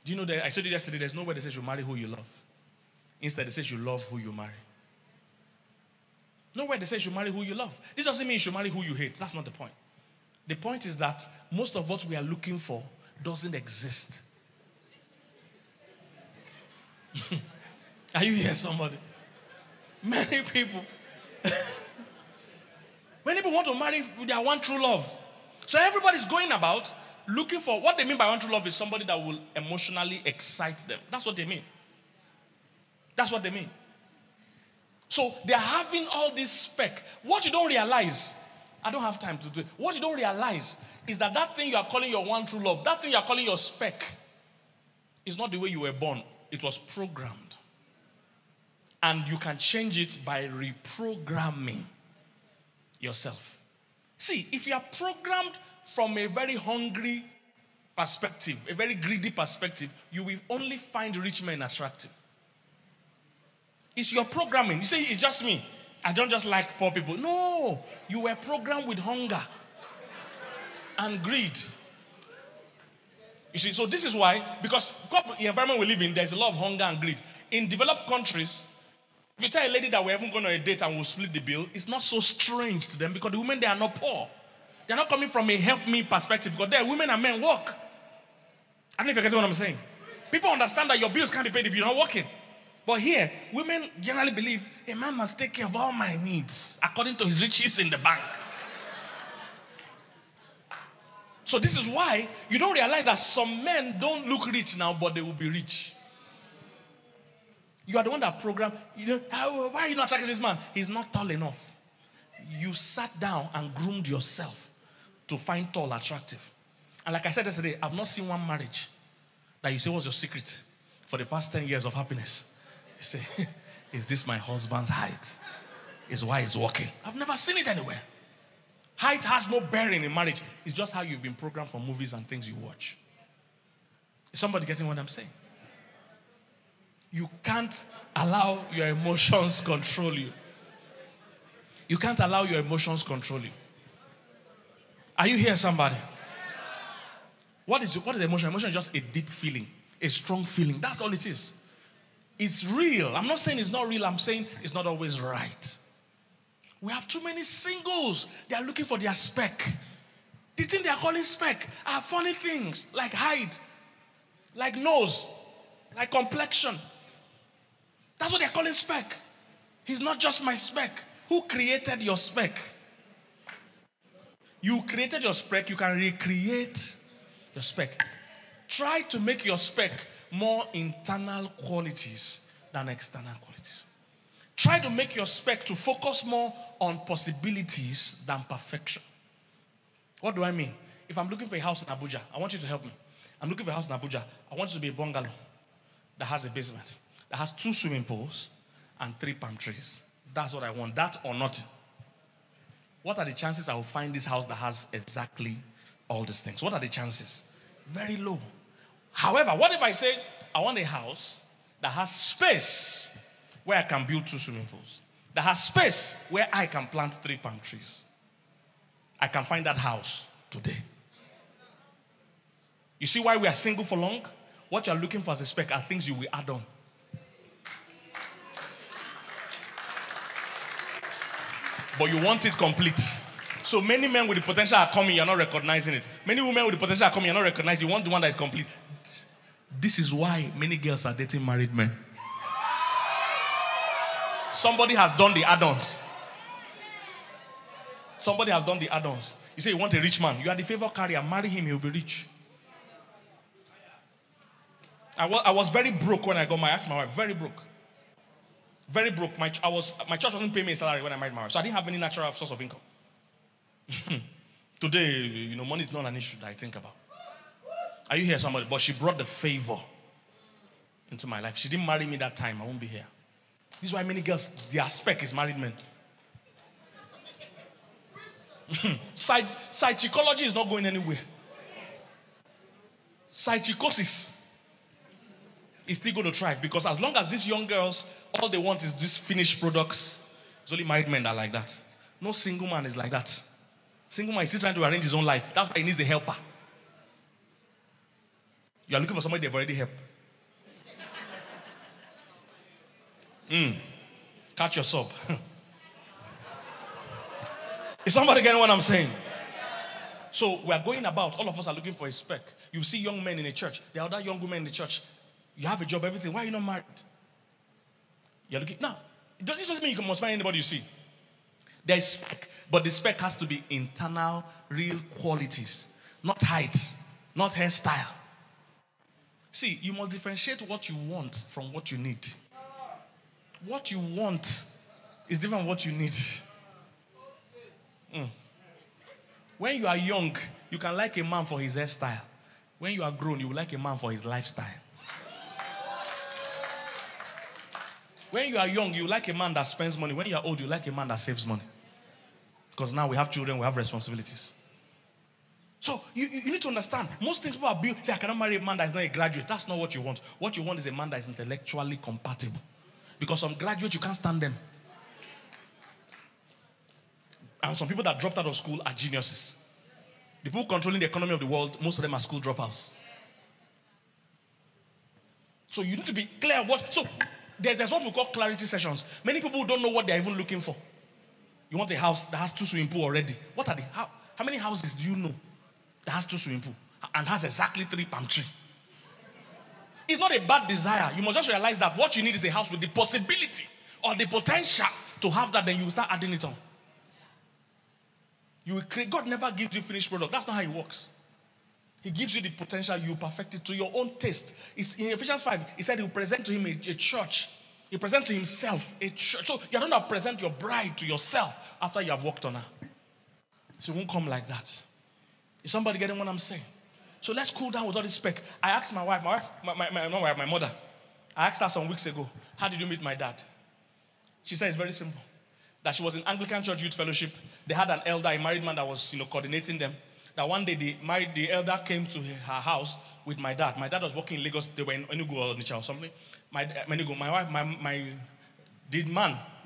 Do you know that I said it yesterday, there's nowhere that says you marry who you love. Instead, it says you love who you marry. Nowhere that says you marry who you love. This doesn't mean you should marry who you hate. That's not the point. The point is that most of what we are looking for doesn't exist. Are you here, somebody? Many people want to marry with their one true love. So everybody's going about looking for, what they mean by one true love is somebody that will emotionally excite them. That's what they mean. That's what they mean. So they're having all this spec. What you don't realize, I don't have time to do it. What you don't realize is that thing you are calling your one true love, that thing you are calling your spec, is not the way you were born. It was programmed. And you can change it by reprogramming yourself. See, if you are programmed from a very hungry perspective, a very greedy perspective, you will only find rich men attractive. It's your programming. You say, it's just me. I don't just like poor people. No, you were programmed with hunger and greed. You see, so this is why, because the environment we live in, there's a lot of hunger and greed. In developed countries, if you tell a lady that we're even going on a date and we'll split the bill, it's not so strange to them because the women, they are not poor. They're not coming from a help me perspective because there, women and men work. I don't know if you're getting what I'm saying. People understand that your bills can't be paid if you're not working. But here, women generally believe a man must take care of all my needs according to his riches in the bank. So this is why you don't realize that some men don't look rich now, but they will be rich. You are the one that programmed, why are you not attracting this man? He's not tall enough. You sat down and groomed yourself to find tall attractive. And like I said yesterday, I've not seen one marriage that you say, what's your secret for the past 10 years of happiness? You say, is this my husband's height? Is why he's walking. I've never seen it anywhere. Height has no bearing in marriage. It's just how you've been programmed from movies and things you watch. Is somebody getting what I'm saying? You can't allow your emotions control you. You can't allow your emotions control you. Are you here, somebody? What is emotion? Emotion is just a deep feeling, a strong feeling. That's all it is. It's real. I'm not saying it's not real. I'm saying it's not always right. We have too many singles. They are looking for their spec. The thing they are calling spec are funny things like height, like nose, like complexion. That's what they're calling spec. He's not just my spec. Who created your spec? You created your spec. You can recreate your spec. Try to make your spec more internal qualities than external qualities. Try to make your spec to focus more on possibilities than perfection. What do I mean? If I'm looking for a house in Abuja, I want you to help me. I'm looking for a house in Abuja. I want it to be a bungalow that has a basement, that has 2 swimming pools and 3 palm trees. That's what I want. That or nothing. What are the chances I will find this house that has exactly all these things? What are the chances? Very low. However, what if I say I want a house that has space where I can build 2 swimming pools, that has space where I can plant 3 palm trees? I can find that house today. You see why we are single for long? What you are looking for as a spec are things you will add on. But you want it complete. So many men with the potential are coming, you're not recognizing it. Many women with the potential are coming, you're not recognizing. You want the one that is complete. This is why many girls are dating married men. Somebody has done the add-ons. Somebody has done the add-ons. You say you want a rich man. You are the favor carrier. Marry him, he'll be rich. I was very broke when I got married. I asked my wife, very broke. Very broke. My church wasn't paying me a salary when I married my wife. So I didn't have any natural source of income. Today, money is not an issue that I think about. Are you here, somebody? But she brought the favor into my life. She didn't marry me that time. I won't be here. This is why many girls, their spec is married men. Psychology is not going anywhere. Psychosis is still going to thrive because as long as these young girls, all they want is these finished products, it's only married men that are like that. No single man is like that. Single man is still trying to arrange his own life. That's why he needs a helper. You are looking for somebody they've already helped. Catch your sub. Is somebody getting what I'm saying? So we are going about, all of us are looking for a spec. You see young men in the church. There are other young women in the church. You have a job, everything. Why are you not married? You're looking. Now, this doesn't mean you must marry anybody you see. There is spec, but the spec has to be internal, real qualities. Not height, not hairstyle. See, you must differentiate what you want from what you need. What you want is different from what you need. When you are young, you can like a man for his hairstyle. When you are grown, you will like a man for his lifestyle. When you are young, you like a man that spends money. When you are old, you like a man that saves money. Because now we have children, we have responsibilities. So you need to understand, most things people are built, say, I cannot marry a man that is not a graduate. That's not what you want. What you want is a man that is intellectually compatible. Because some graduates, you can't stand them. And some people that dropped out of school are geniuses. The people controlling the economy of the world, most of them are school dropouts. So you need to be clear what. So there's what we call clarity sessions. Many people don't know what they're even looking for. You want a house that has 2 swimming pools already. What are they? How many houses do you know that has 2 swimming pools and has exactly 3 palm trees? It's not a bad desire. You must just realize that what you need is a house with the possibility or the potential to have that. Then you will start adding it on. You will create. God never gives you finished product. That's not how it works. He gives you the potential. You perfect it to your own taste. It's in Ephesians 5. He said he will present to him a church. He presents to himself a church. So you're not going to present your bride to yourself after you have worked on her. She won't come like that. Is somebody getting what I'm saying? So let's cool down with all this spec. I asked my wife, my mother. I asked her some weeks ago, how did you meet my dad? She said it's very simple. That she was in Anglican Church Youth Fellowship. They had an elder, a married man that was, coordinating them. That one day the elder came to her house with my dad. My dad was working in Lagos. They were in Enugu or Onitsha or something. The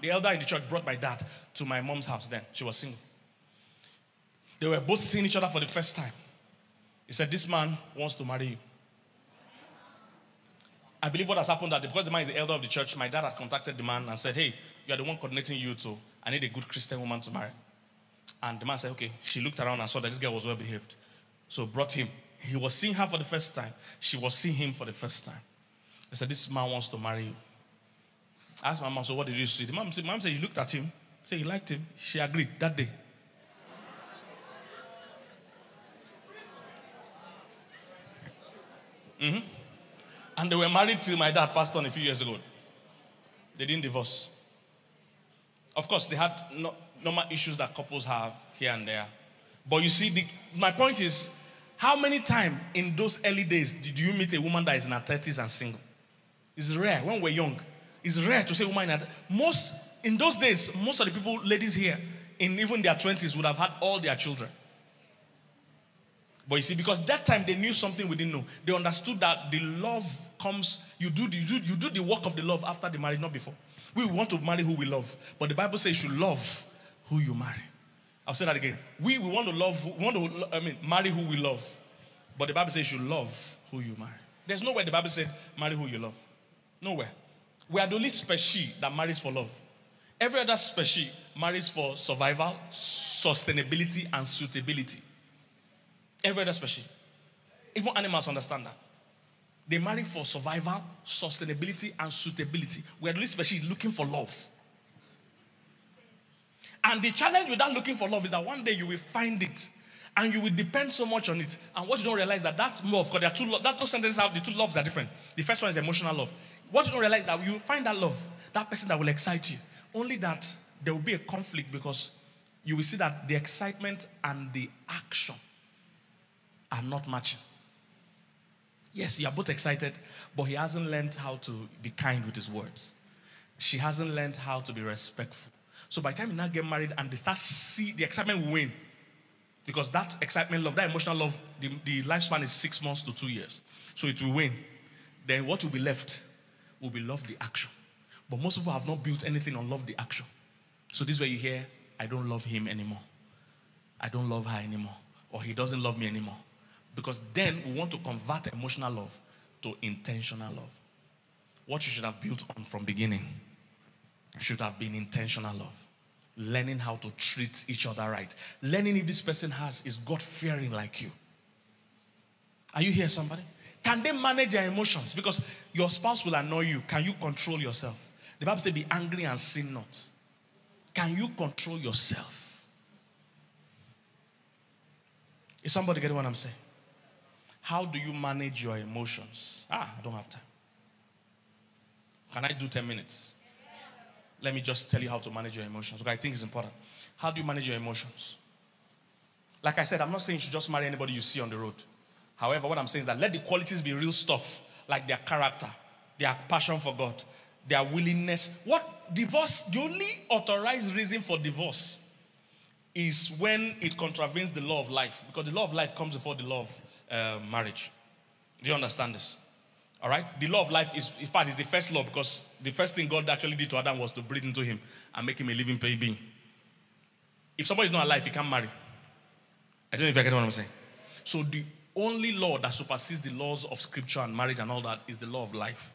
elder in the church brought my dad to my mom's house then. She was single. They were both seeing each other for the first time. He said, this man wants to marry you. I believe what has happened that because the man is the elder of the church, my dad had contacted the man and said, hey, you are the one coordinating youth, so I need a good Christian woman to marry. And the man said, okay. She looked around and saw that this girl was well behaved. So brought him. He was seeing her for the first time. She was seeing him for the first time. I said, this man wants to marry you. I asked my mom, so what did you see? The mom said, he looked at him, said he liked him. She agreed that day. And they were married till my dad passed on a few years ago. They didn't divorce. Of course, they had normal issues that couples have here and there. But you see, my point is, how many times in those early days did you meet a woman that is in her 30s and single? It's rare. When we're young, it's rare to say woman in those days, most of the people, ladies here, in even their 20s would have had all their children. But you see, because that time they knew something we didn't know. They understood that the love comes, you do the work of the love after the marriage, not before. We want to marry who we love. But the Bible says you should love who you marry. I'll say that again. We want to marry who we love. But the Bible says you love who you marry. There's nowhere the Bible said marry who you love. Nowhere. We are the only species that marries for love. Every other species marries for survival, sustainability, and suitability. Every other species. Even animals understand that. They marry for survival, sustainability, and suitability. We are the only species looking for love. And the challenge with that looking for love is that one day you will find it. And you will depend so much on it. And what you don't realize that love, because there are two sentences have the two loves are different. The first one is emotional love. What you don't realize is that you will find that love, that person that will excite you. Only that there will be a conflict because you will see that the excitement and the action are not matching. Yes, you are both excited, but he hasn't learned how to be kind with his words. She hasn't learned how to be respectful. So by the time you now get married and they start see the excitement will wane. Because that excitement love, that emotional love, the lifespan is 6 months to 2 years. So it will wane. Then what will be left will be love the action. But most people have not built anything on love the action. So this is where you hear, I don't love him anymore. I don't love her anymore. Or he doesn't love me anymore. Because then we want to convert emotional love to intentional love. What you should have built on from beginning should have been intentional love. Learning how to treat each other right. Learning if this person is God-fearing like you. Are you here, somebody? Can they manage their emotions? Because your spouse will annoy you. Can you control yourself? The Bible says, be angry and sin not. Can you control yourself? Is somebody getting what I'm saying? How do you manage your emotions? I don't have time. Can I do 10 minutes? Let me just tell you how to manage your emotions, because I think it's important. How do you manage your emotions? Like I said, I'm not saying you should just marry anybody you see on the road. However, what I'm saying is that let the qualities be real stuff, like their character, their passion for God, their willingness. Divorce, the only authorized reason for divorce is when it contravenes the law of life, because the law of life comes before the law of marriage. Do you understand this? All right? The law of life is, in fact, is the first law, because the first thing God actually did to Adam was to breathe into him and make him a living being. If somebody is not alive, he can't marry. I don't know if you get what I'm saying. So the only law that supersedes the laws of scripture and marriage and all that is the law of life.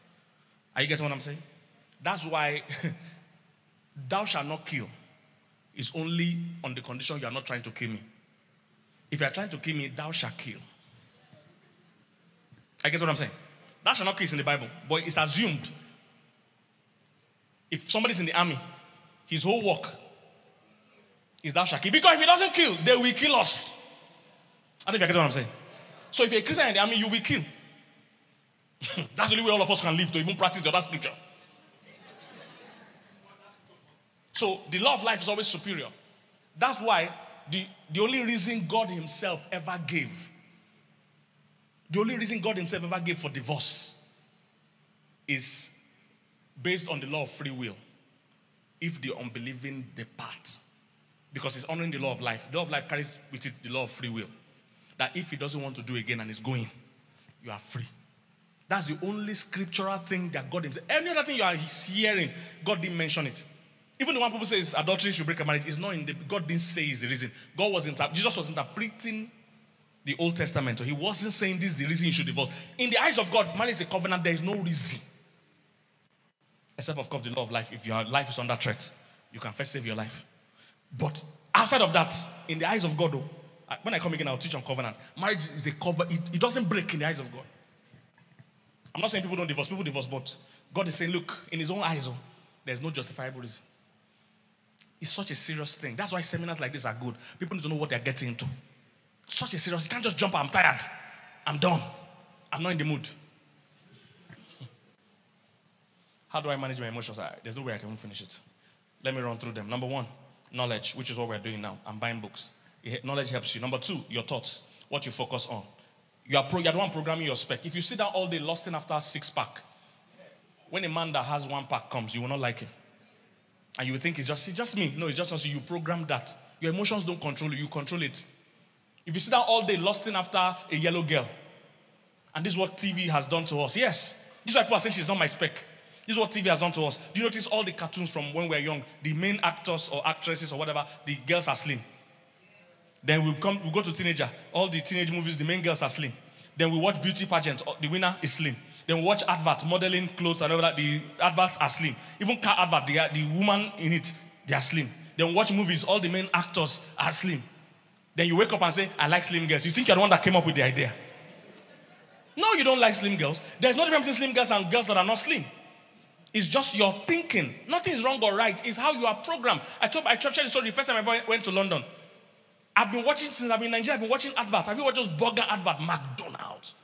Are you getting what I'm saying? That's why thou shalt not kill is only on the condition you are not trying to kill me. If you are trying to kill me, thou shalt kill. I get what I'm saying? Thou shalt not kill is in the Bible, but it's assumed. If somebody's in the army, his whole work is thou shalt kill. Because if he doesn't kill, they will kill us. I don't know if you get what I'm saying. So if you're a Christian in the army, you will kill. That's the only way all of us can live, to even practice the other scripture. So the law of life is always superior. That's why the only reason God himself ever gave, for divorce is based on the law of free will. If the unbelieving depart. Because it's honoring the law of life. The law of life carries with it the law of free will. That if he doesn't want to do again and is going, you are free. That's the only scriptural thing that God himself. Any other thing you are hearing, God didn't mention it. Even the one people say is adultery should break a marriage, it's not in the, God didn't say is the reason. Jesus was interpreting the Old Testament. So he wasn't saying this is the reason you should divorce. In the eyes of God, marriage is a covenant, there is no reason. Except of course the law of life. If your life is under threat, you can first save your life. But outside of that, in the eyes of God, when I come again, I'll teach on covenant. Marriage is a covenant. It doesn't break in the eyes of God. I'm not saying people don't divorce. People divorce, but God is saying, look, in his own eyes, there's no justifiable reason. It's such a serious thing. That's why seminars like this are good. People need to know what they're getting into. Such a serious, you can't just jump, I'm tired. I'm done. I'm not in the mood. How do I manage my emotions? There's no way I can finish it. Let me run through them. Number one, knowledge, which is what we're doing now. I'm buying books. Knowledge helps you. Number two, your thoughts, what you focus on. You're the one programming your spec. If you sit down all day lusting after a 6-pack, when a man that has 1-pack comes, you will not like him. And you will think it's just me. No, it's just not you. Program that. Your emotions don't control you. You control it. If you sit down all day lusting after a yellow girl, and this is what TV has done to us. Yes. This is why people are saying she's not my spec. This is what TV has done to us. Do you notice all the cartoons from when we were young? The main actors or actresses or whatever, the girls are slim. Then we go to teenager. All the teenage movies, the main girls are slim. Then we watch beauty pageant. The winner is slim. Then we watch advert, modeling clothes and all that. The adverts are slim. Even car advert, the woman in it, they are slim. Then we watch movies. All the main actors are slim. Then you wake up and say, I like slim girls. You think you're the one that came up with the idea. No, you don't like slim girls. There's no difference between slim girls and girls that are not slim. It's just your thinking. Nothing is wrong or right. It's how you are programmed. I shared the story the first time I went to London. I've been watching, since I've been in Nigeria, I've been watching adverts. Have you watched those burger adverts? McDonald's,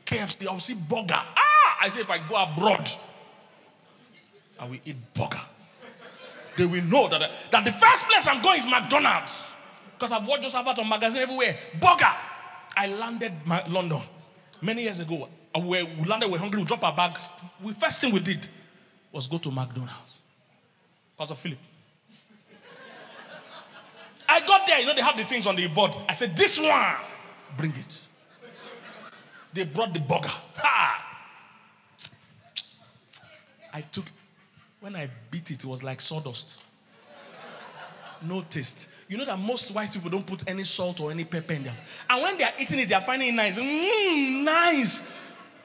KFC, I'll see burger. I say if I go abroad, I will eat burger. They will know that the first place I'm going is McDonald's. Because I've watched those adverts on magazines everywhere. Burger. I landed London many years ago. We landed, we're hungry, we dropped our bags. The first thing we did was go to McDonald's. Pastor Philip. I got there, they have the things on the board. I said, this one, bring it. They brought the burger. When I beat it, it was like sawdust. No taste. You know that most white people don't put any salt or any pepper in there. And when they are eating it, they are finding it nice. Nice.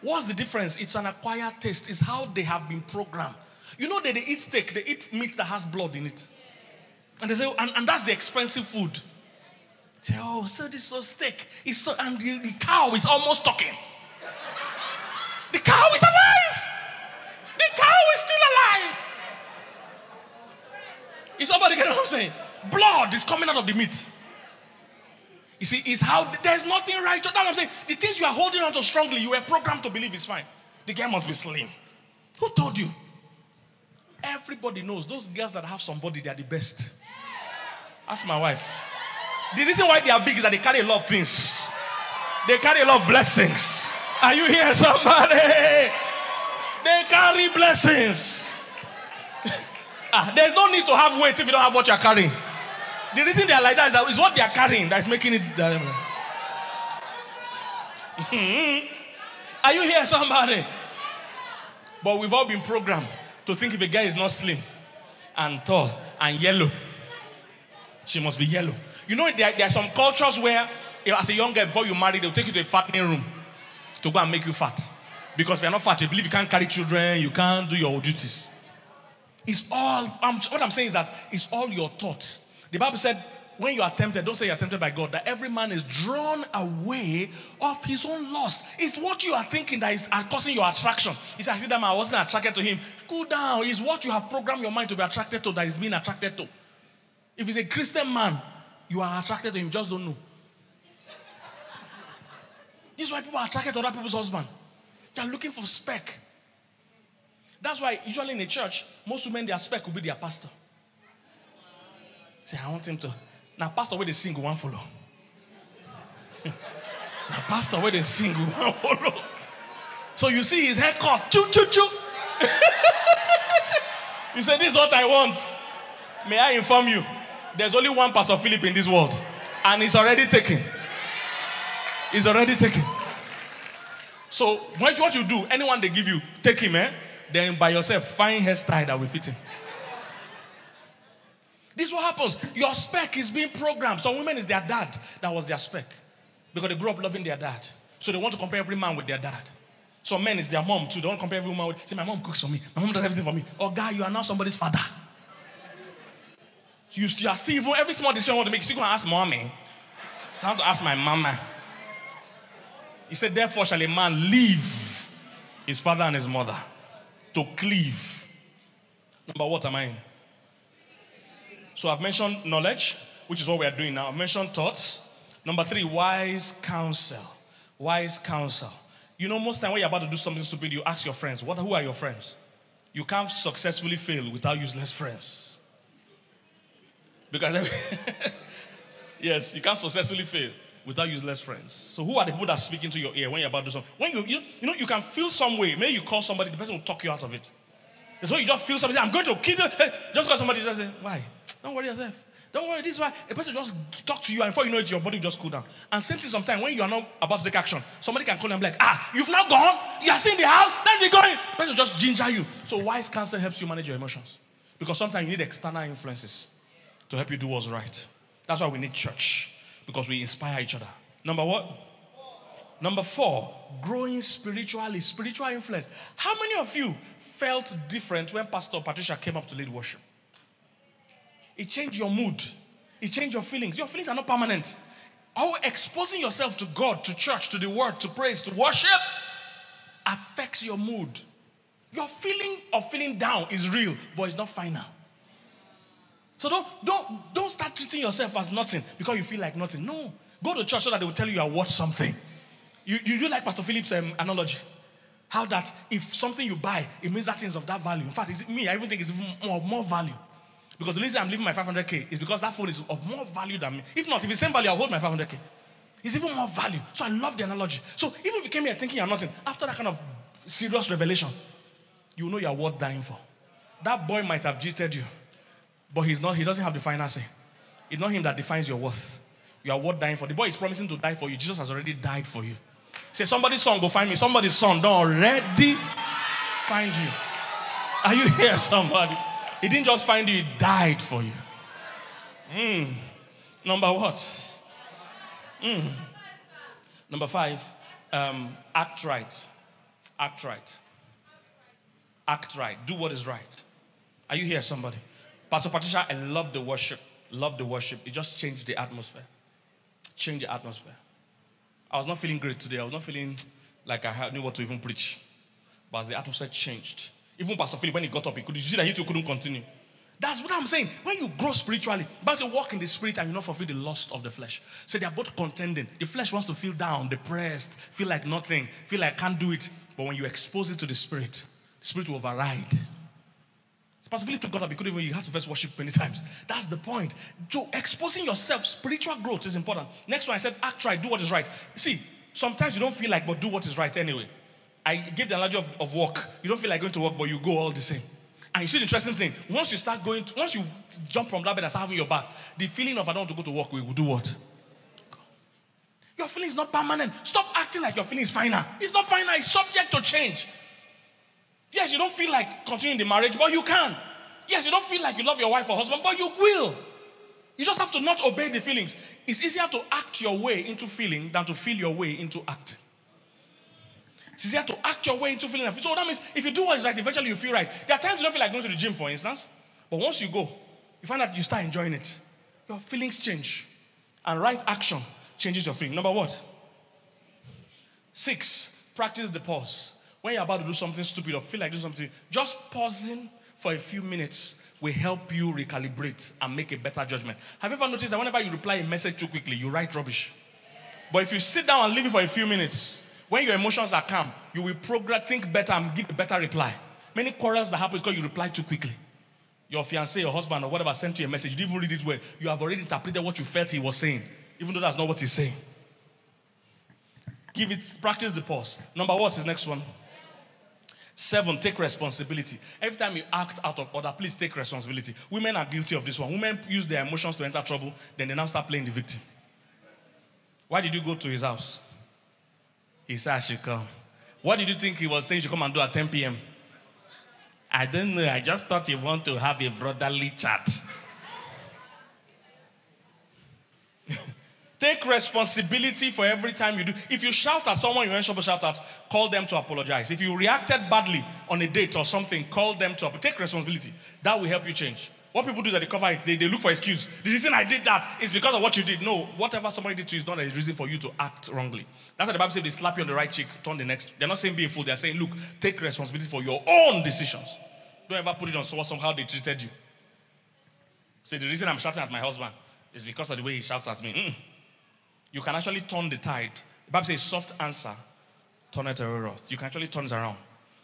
What's the difference? It's an acquired taste. It's how they have been programmed. You know that they eat steak, they eat meat that has blood in it. And they say, and that's the expensive food. They say, oh, so this is so steak. And the cow is almost talking. The cow is alive. The cow is still alive. Is somebody getting what I'm saying? Blood is coming out of the meat. You see, it's how there's nothing right. That's what I'm saying. The things you are holding on to strongly, you were programmed to believe is fine. The girl must be slim. Who told you? Everybody knows those girls that have somebody, they are the best. Ask my wife. The reason why they are big is that they carry a lot of things. They carry a lot of blessings. Are you here, somebody? They carry blessings. There's no need to have weight if you don't have what you're carrying. The reason they are like that is that it's what they are carrying that is making it. Are you here, somebody? But we've all been programmed to think if a guy is not slim and tall and yellow, she must be yellow. You know, there are some cultures where, as a young girl, before you marry, they'll take you to a fattening room to go and make you fat. Because if you're not fat, you believe you can't carry children, you can't do your duties. It's all, what I'm saying is that it's all your thoughts. The Bible said, when you are tempted, don't say you're tempted by God, that every man is drawn away of his own lust. It's what you are thinking that is causing your attraction. He said, I see that man, I wasn't attracted to him. Cool down. It's what you have programmed your mind to be attracted to that is being attracted to. If he's a Christian man, you are attracted to him, just don't know. This is why people are attracted to other people's husband. They're looking for spec. That's why usually in a church, most women, their spec will be their pastor. Say, I want him to. Now, pastor, where they sing, one follow. Now, pastor, where they sing, one follow. So you see his haircut. Choo, choo, choo. You say, this is what I want. May I inform you, there's only one Pastor Philip in this world. And he's already taken. He's already taken. So, what you do, anyone they give you, take him, then by yourself, find hairstyle that will fit him. This is what happens. Your spec is being programmed. Some women is their dad. That was their spec. Because they grew up loving their dad. So they want to compare every man with their dad. Some men is their mom too. They want to compare every woman with, say, my mom cooks for me. My mom does everything for me. Oh, guy, you are now somebody's father. You are still, even every small decision you want to make, you still going to ask mommy. So I have to ask my mama. He said, therefore shall a man leave his father and his mother to cleave. Number what am I in? So I've mentioned knowledge, which is what we are doing now. I've mentioned thoughts. Number 3, wise counsel. Wise counsel. You know, most time when you're about to do something stupid, you ask your friends, who are your friends? You can't successfully fail without useless friends. Because, yes, you can't successfully fail without useless friends. So who are the people that speak into your ear when you're about to do something? When you can feel some way. Maybe you call somebody, the person will talk you out of it. It's when you just feel something, I'm going to kill you. Just because somebody just say, why? Don't worry yourself. Don't worry, this is why. A person just talk to you, and before you know it, your body will just cool down. And same thing sometimes, when you are not about to take action, somebody can call you and be like, you've now gone? You are seeing the house? Let's be going. The person will just ginger you. So wise counsel helps you manage your emotions. Because sometimes you need external influences to help you do what's right. That's why we need church. Because we inspire each other. Number what? Number 4, growing spiritually, spiritual influence. How many of you felt different when Pastor Patricia came up to lead worship? It changed your mood. It changed your feelings. Your feelings are not permanent. How exposing yourself to God, to church, to the word, to praise, to worship affects your mood. Your feeling of feeling down is real, but it's not final. So don't start treating yourself as nothing because you feel like nothing. No. Go to church so that they will tell you are worth something. You do like Pastor Philip's analogy. How that if something you buy, it means that thing is of that value. In fact, I even think it's even more value. Because the reason I'm leaving my 500K is because that phone is of more value than me. If not, if it's the same value, I'll hold my 500K. It's even more value. So I love the analogy. So even if you came here thinking you're nothing, after that kind of serious revelation, you know you're worth dying for. That boy might have cheated you, but he doesn't have the final say. It's not him that defines your worth. You are worth dying for. The boy is promising to die for you. Jesus has already died for you. Say, somebody's son, go find me. Somebody's son don't already find you. Are you here, somebody? He didn't just find you, he died for you. Number what? Number 5, act right. Act right. Act right. Do what is right. Are you here, somebody? Pastor Patricia, I love the worship. Love the worship. It just changed the atmosphere. Changed the atmosphere. I was not feeling great today. I was not feeling like I knew what to even preach. But as the atmosphere changed, even Pastor Philip, when he got up, you see that he too couldn't continue. That's what I'm saying. When you grow spiritually, but you walk in the spirit and you not fulfill the lust of the flesh. So they are both contending. The flesh wants to feel down, depressed, feel like nothing, feel like I can't do it. But when you expose it to the spirit will override. So Pastor Philip got up, you have to first worship many times. That's the point. So exposing yourself, spiritual growth is important. Next one, I said, act right, do what is right. See, sometimes you don't feel like, but do what is right anyway. I gave the analogy of work. You don't feel like going to work, but you go all the same. And you see the interesting thing. Once you jump from that bed and start having your bath, the feeling of I don't want to go to work will do what? Your feeling is not permanent. Stop acting like your feeling is final. It's not final. It's subject to change. Yes, you don't feel like continuing the marriage, but you can. Yes, you don't feel like you love your wife or husband, but you will. You just have to not obey the feelings. It's easier to act your way into feeling than to feel your way into acting. It's easier to act your way into feeling. So that means if you do what is right, eventually you feel right. There are times you don't feel like going to the gym, for instance. But once you go, you find that you start enjoying it. Your feelings change. And right action changes your feeling. Number what? 6, practice the pause. When you're about to do something stupid or feel like doing something, just pausing for a few minutes will help you recalibrate and make a better judgment. Have you ever noticed that whenever you reply a message too quickly, you write rubbish? But if you sit down and leave it for a few minutes, when your emotions are calm, you will think better and give a better reply. Many quarrels that happen because you reply too quickly. Your fiancé, your husband, or whatever sent you a message, you didn't even read it well. You have already interpreted what you felt he was saying, even though that's not what he's saying. Practice the pause. Number what is next one? 7, take responsibility. Every time you act out of order, please take responsibility. Women are guilty of this one. Women use their emotions to enter trouble, then they now start playing the victim. Why did you go to his house? He said I should come. What did you think he was saying you should come and do at 10 p.m.? I don't know. I just thought he wanted to have a brotherly chat. Take responsibility for every time you do. If you shout at someone you weren't supposed to shout at, call them to apologize. If you reacted badly on a date or something, call them to take responsibility. That will help you change. What people do is that they cover it. They look for excuse. The reason I did that is because of what you did. No, whatever somebody did to you is not a reason for you to act wrongly. That's why the Bible says they slap you on the right cheek, turn the next. They're not saying be a fool. They're saying, look, take responsibility for your own decisions. Don't ever put it on somehow they treated you. Say, the reason I'm shouting at my husband is because of the way he shouts at me. You can actually turn the tide. The Bible says soft answer, turn it around. You can actually turn it around.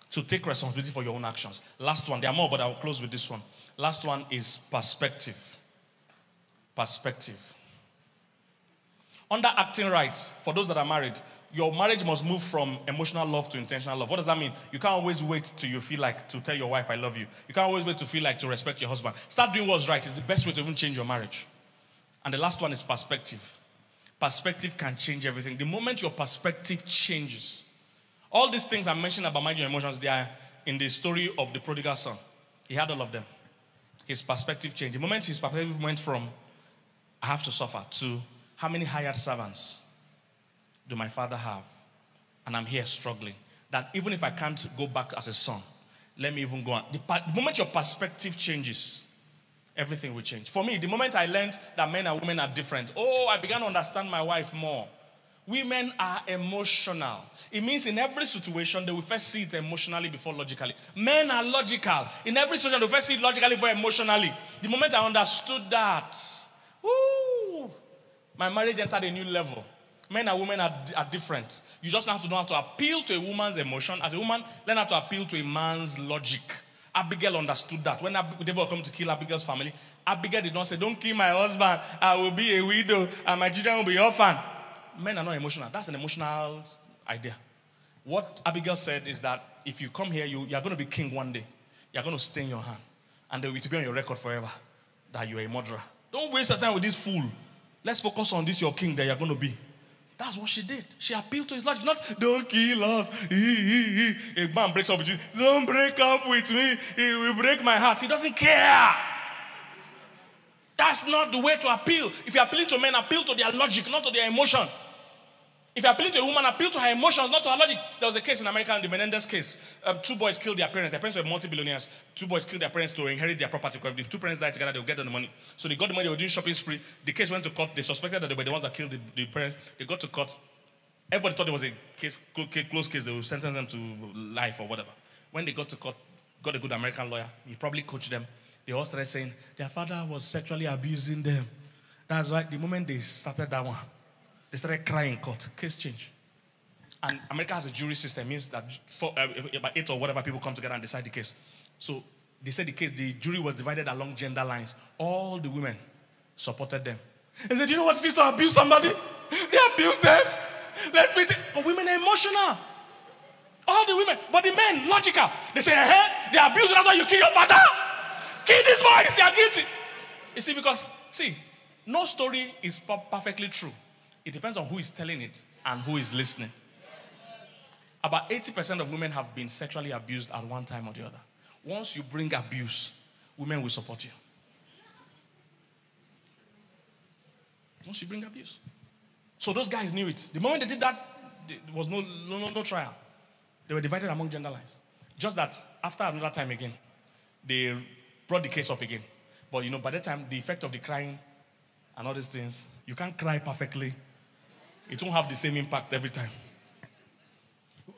So take responsibility for your own actions. Last one. There are more, but I'll close with this one. Last one is perspective. Perspective. Under acting right, for those that are married, your marriage must move from emotional love to intentional love. What does that mean? You can't always wait till you feel like to tell your wife, I love you. You can't always wait to feel like to respect your husband. Start doing what's right. It's the best way to even change your marriage. And the last one is perspective. Perspective can change everything. The moment your perspective changes, all these things I'm mentioning about managing your emotions, they are in the story of the prodigal son. He had all of them. His perspective changed. The moment his perspective went from, I have to suffer, to how many hired servants do my father have? and I'm here struggling, that even if I can't go back as a son, let me even go on. The moment your perspective changes, everything will change. For me, the moment I learned that men and women are different, I began to understand my wife more. Women are emotional. It means in every situation, they will first see it emotionally before logically. Men are logical. In every situation, they will first see it logically before emotionally. The moment I understood that, my marriage entered a new level. Men and women are different. You just have to know how to appeal to a woman's emotion. As a woman, learn how to appeal to a man's logic. Abigail understood that. When David was coming to kill Abigail's family, Abigail did not say, don't kill my husband. I will be a widow and my children will be orphan. Men are not emotional. That's an emotional idea. What Abigail said is that if you come here, you are going to be king one day. You are going to stain your hand. And it will be on your record forever that you are a murderer. Don't waste your time with this fool. Let's focus on this, your king that you are going to be. That's what she did. She appealed to his logic. Not, don't kill us. A man breaks up with you. Don't break up with me. He will break my heart. He doesn't care. That's not the way to appeal. If you're appealing to men, appeal to their logic, not to their emotion. If you're appealing to a woman, appeal to her emotions, not to her logic. There was a case in America, the Menendez case. 2 boys killed their parents. Their parents were multi-billionaires. 2 boys killed their parents to inherit their property. Because if 2 parents died together, they'll get the money. So they got the money, they were doing shopping spree. The case went to court. They suspected that they were the ones that killed the parents. They got to court. Everybody thought it was a closed case. They would sentence them to life or whatever. When they got to court, got a good American lawyer. He probably coached them. They all started saying, their father was sexually abusing them. That's why the moment they started that one, they started crying in court. Case change. And America has a jury system. It means that about 8 or whatever people come together and decide the case. So they said the jury was divided along gender lines. All the women supported them. They said, you know what it is to abuse somebody? They abuse them. Let's beat it. But women are emotional. All the women. But the men, logical. They say, they abuse you. That's why you kill your father. Kill these boys. They are guilty. You see, because, no story is perfectly true. It depends on who is telling it and who is listening. About 80% of women have been sexually abused at one time or the other. Once you bring abuse, women will support you. Once you bring abuse. So those guys knew it. The moment they did that, there was no trial. They were divided among gender lines. Just that after another time again, they brought the case up again. But by the time, the effect of the crying and all these things, you can't cry perfectly. It won't have the same impact every time.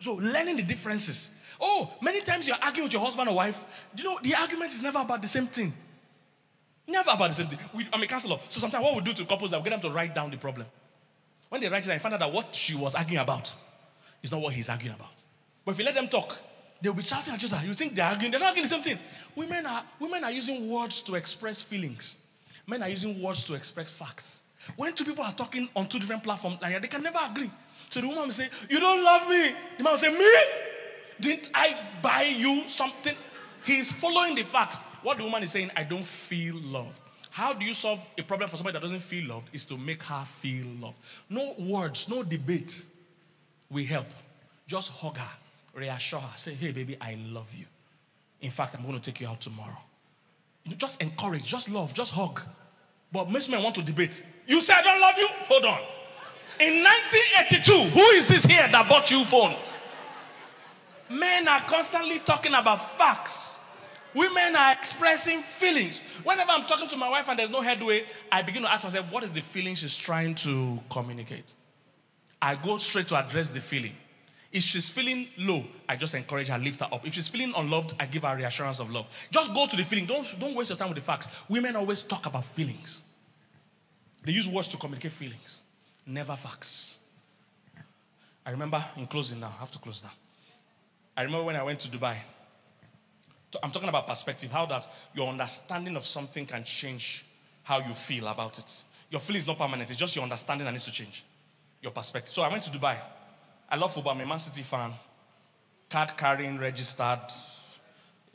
So learning the differences. Many times you're arguing with your husband or wife. The argument is never about the same thing. Never about the same thing. I'm a counselor. So sometimes what we do to couples is we get them to write down the problem. When they write it down, I find out that what she was arguing about is not what he's arguing about. But if you let them talk, they'll be shouting at each other. You think they're arguing. They're not arguing the same thing. Women are using words to express feelings. Men are using words to express facts. When 2 people are talking on 2 different platforms, they can never agree. So the woman will say, you don't love me. The man will say, me? Didn't I buy you something? He's following the facts. What the woman is saying, I don't feel loved. How do you solve a problem for somebody that doesn't feel loved? Is to make her feel loved. No words, no debate will help. Just hug her, reassure her. Say, hey, baby, I love you. In fact, I'm going to take you out tomorrow. Just encourage, just love, just hug. But most men want to debate. You say I don't love you? Hold on. In 1982, who is this here that bought you phone? Men are constantly talking about facts. Women are expressing feelings. Whenever I'm talking to my wife and there's no headway, I begin to ask myself, what is the feeling she's trying to communicate? I go straight to address the feeling. If she's feeling low, I just encourage her, lift her up. If she's feeling unloved, I give her a reassurance of love. Just go to the feeling. Don't waste your time with the facts. Women always talk about feelings. They use words to communicate feelings, never facts. I remember, in closing now, I have to close now. I remember when I went to Dubai. I'm talking about perspective, how that your understanding of something can change how you feel about it. Your feeling is not permanent. It's just your understanding that needs to change. Your perspective. So I went to Dubai. I love football. I'm a Man City fan. Card carrying, registered.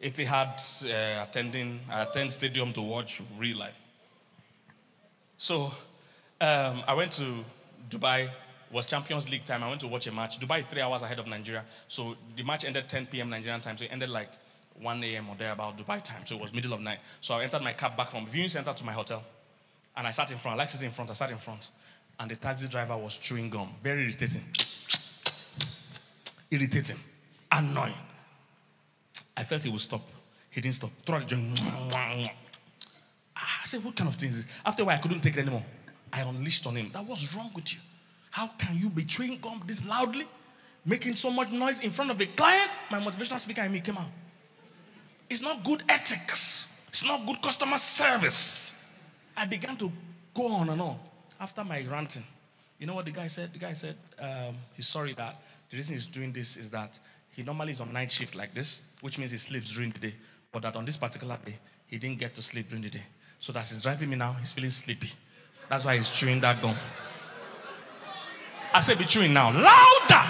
Etihad I attend stadium to watch real life. So I went to Dubai. It was Champions League time. I went to watch a match. Dubai is 3 hours ahead of Nigeria. So the match ended 10 p.m. Nigerian time. So it ended like 1 a.m. or there about Dubai time. So it was middle of night. So I entered my cab back from viewing center to my hotel. And I sat in front. I like sitting in front. I sat in front. And the taxi driver was chewing gum. Very irritating. irritating, annoying. I felt he would stop. He didn't stop. Throughout the joint. I said, what kind of thing is this? After a while, I couldn't take it anymore. I unleashed on him. That was wrong with you. How can you be chewing gum this loudly? Making so much noise in front of a client? My motivational speaker and me came out. It's not good ethics. It's not good customer service. I began to go on and on. After my ranting, you know what the guy said? The guy said he's sorry that the reason he's doing this is that he normally is on night shift like this, which means he sleeps during the day. But that on this particular day, he didn't get to sleep during the day. So that he's driving me now, he's feeling sleepy. That's why he's chewing that gum. I said, be chewing now. Louder!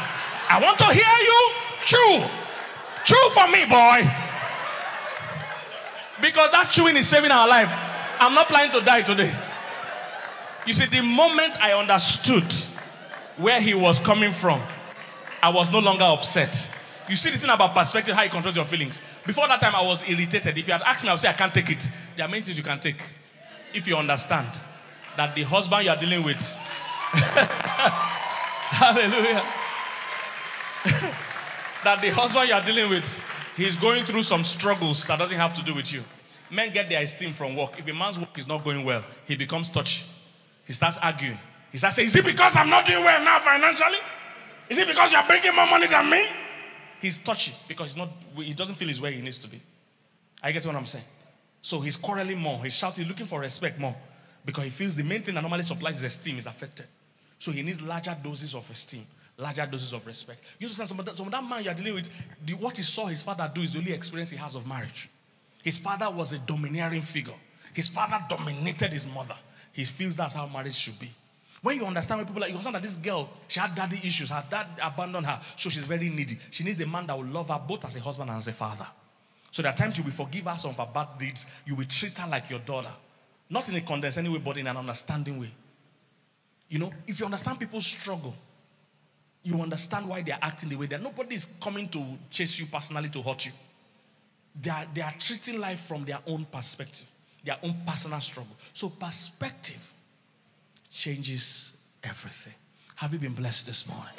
I want to hear you chew. Chew for me, boy. Because that chewing is saving our life. I'm not planning to die today. You see, the moment I understood where he was coming from, I was no longer upset. You see the thing about perspective, how it controls your feelings. Before that time, I was irritated. If you had asked me, I would say, I can't take it. There are many things you can take. If you understand that the husband you are dealing with, hallelujah, that the husband you are dealing with, he's going through some struggles that doesn't have to do with you. Men get their esteem from work. If a man's work is not going well, he becomes touchy. He starts arguing. He starts saying, is it because I'm not doing well now financially? Is it because you're bringing more money than me? He's touchy because he doesn't feel he's where he needs to be. I get what I'm saying. So he's quarreling more. He's shouting, he's looking for respect more. Because he feels the main thing that normally supplies his esteem is affected. So he needs larger doses of esteem, larger doses of respect. You understand, some of that man you're dealing with, what he saw his father do is the only experience he has of marriage. His father was a domineering figure. His father dominated his mother. He feels that's how marriage should be. When you understand what people like, you understand that this girl, she had daddy issues. Her dad abandoned her, so she's very needy. She needs a man that will love her both as a husband and as a father. So there are times you will forgive her some of her bad deeds. You will treat her like your daughter. Not in a condescending way, but in an understanding way. You know, if you understand people's struggle, you understand why they are acting the way they are. Nobody is coming to chase you personally to hurt you. They are treating life from their own perspective, their own personal struggle. So perspective changes everything. Have you been blessed this morning?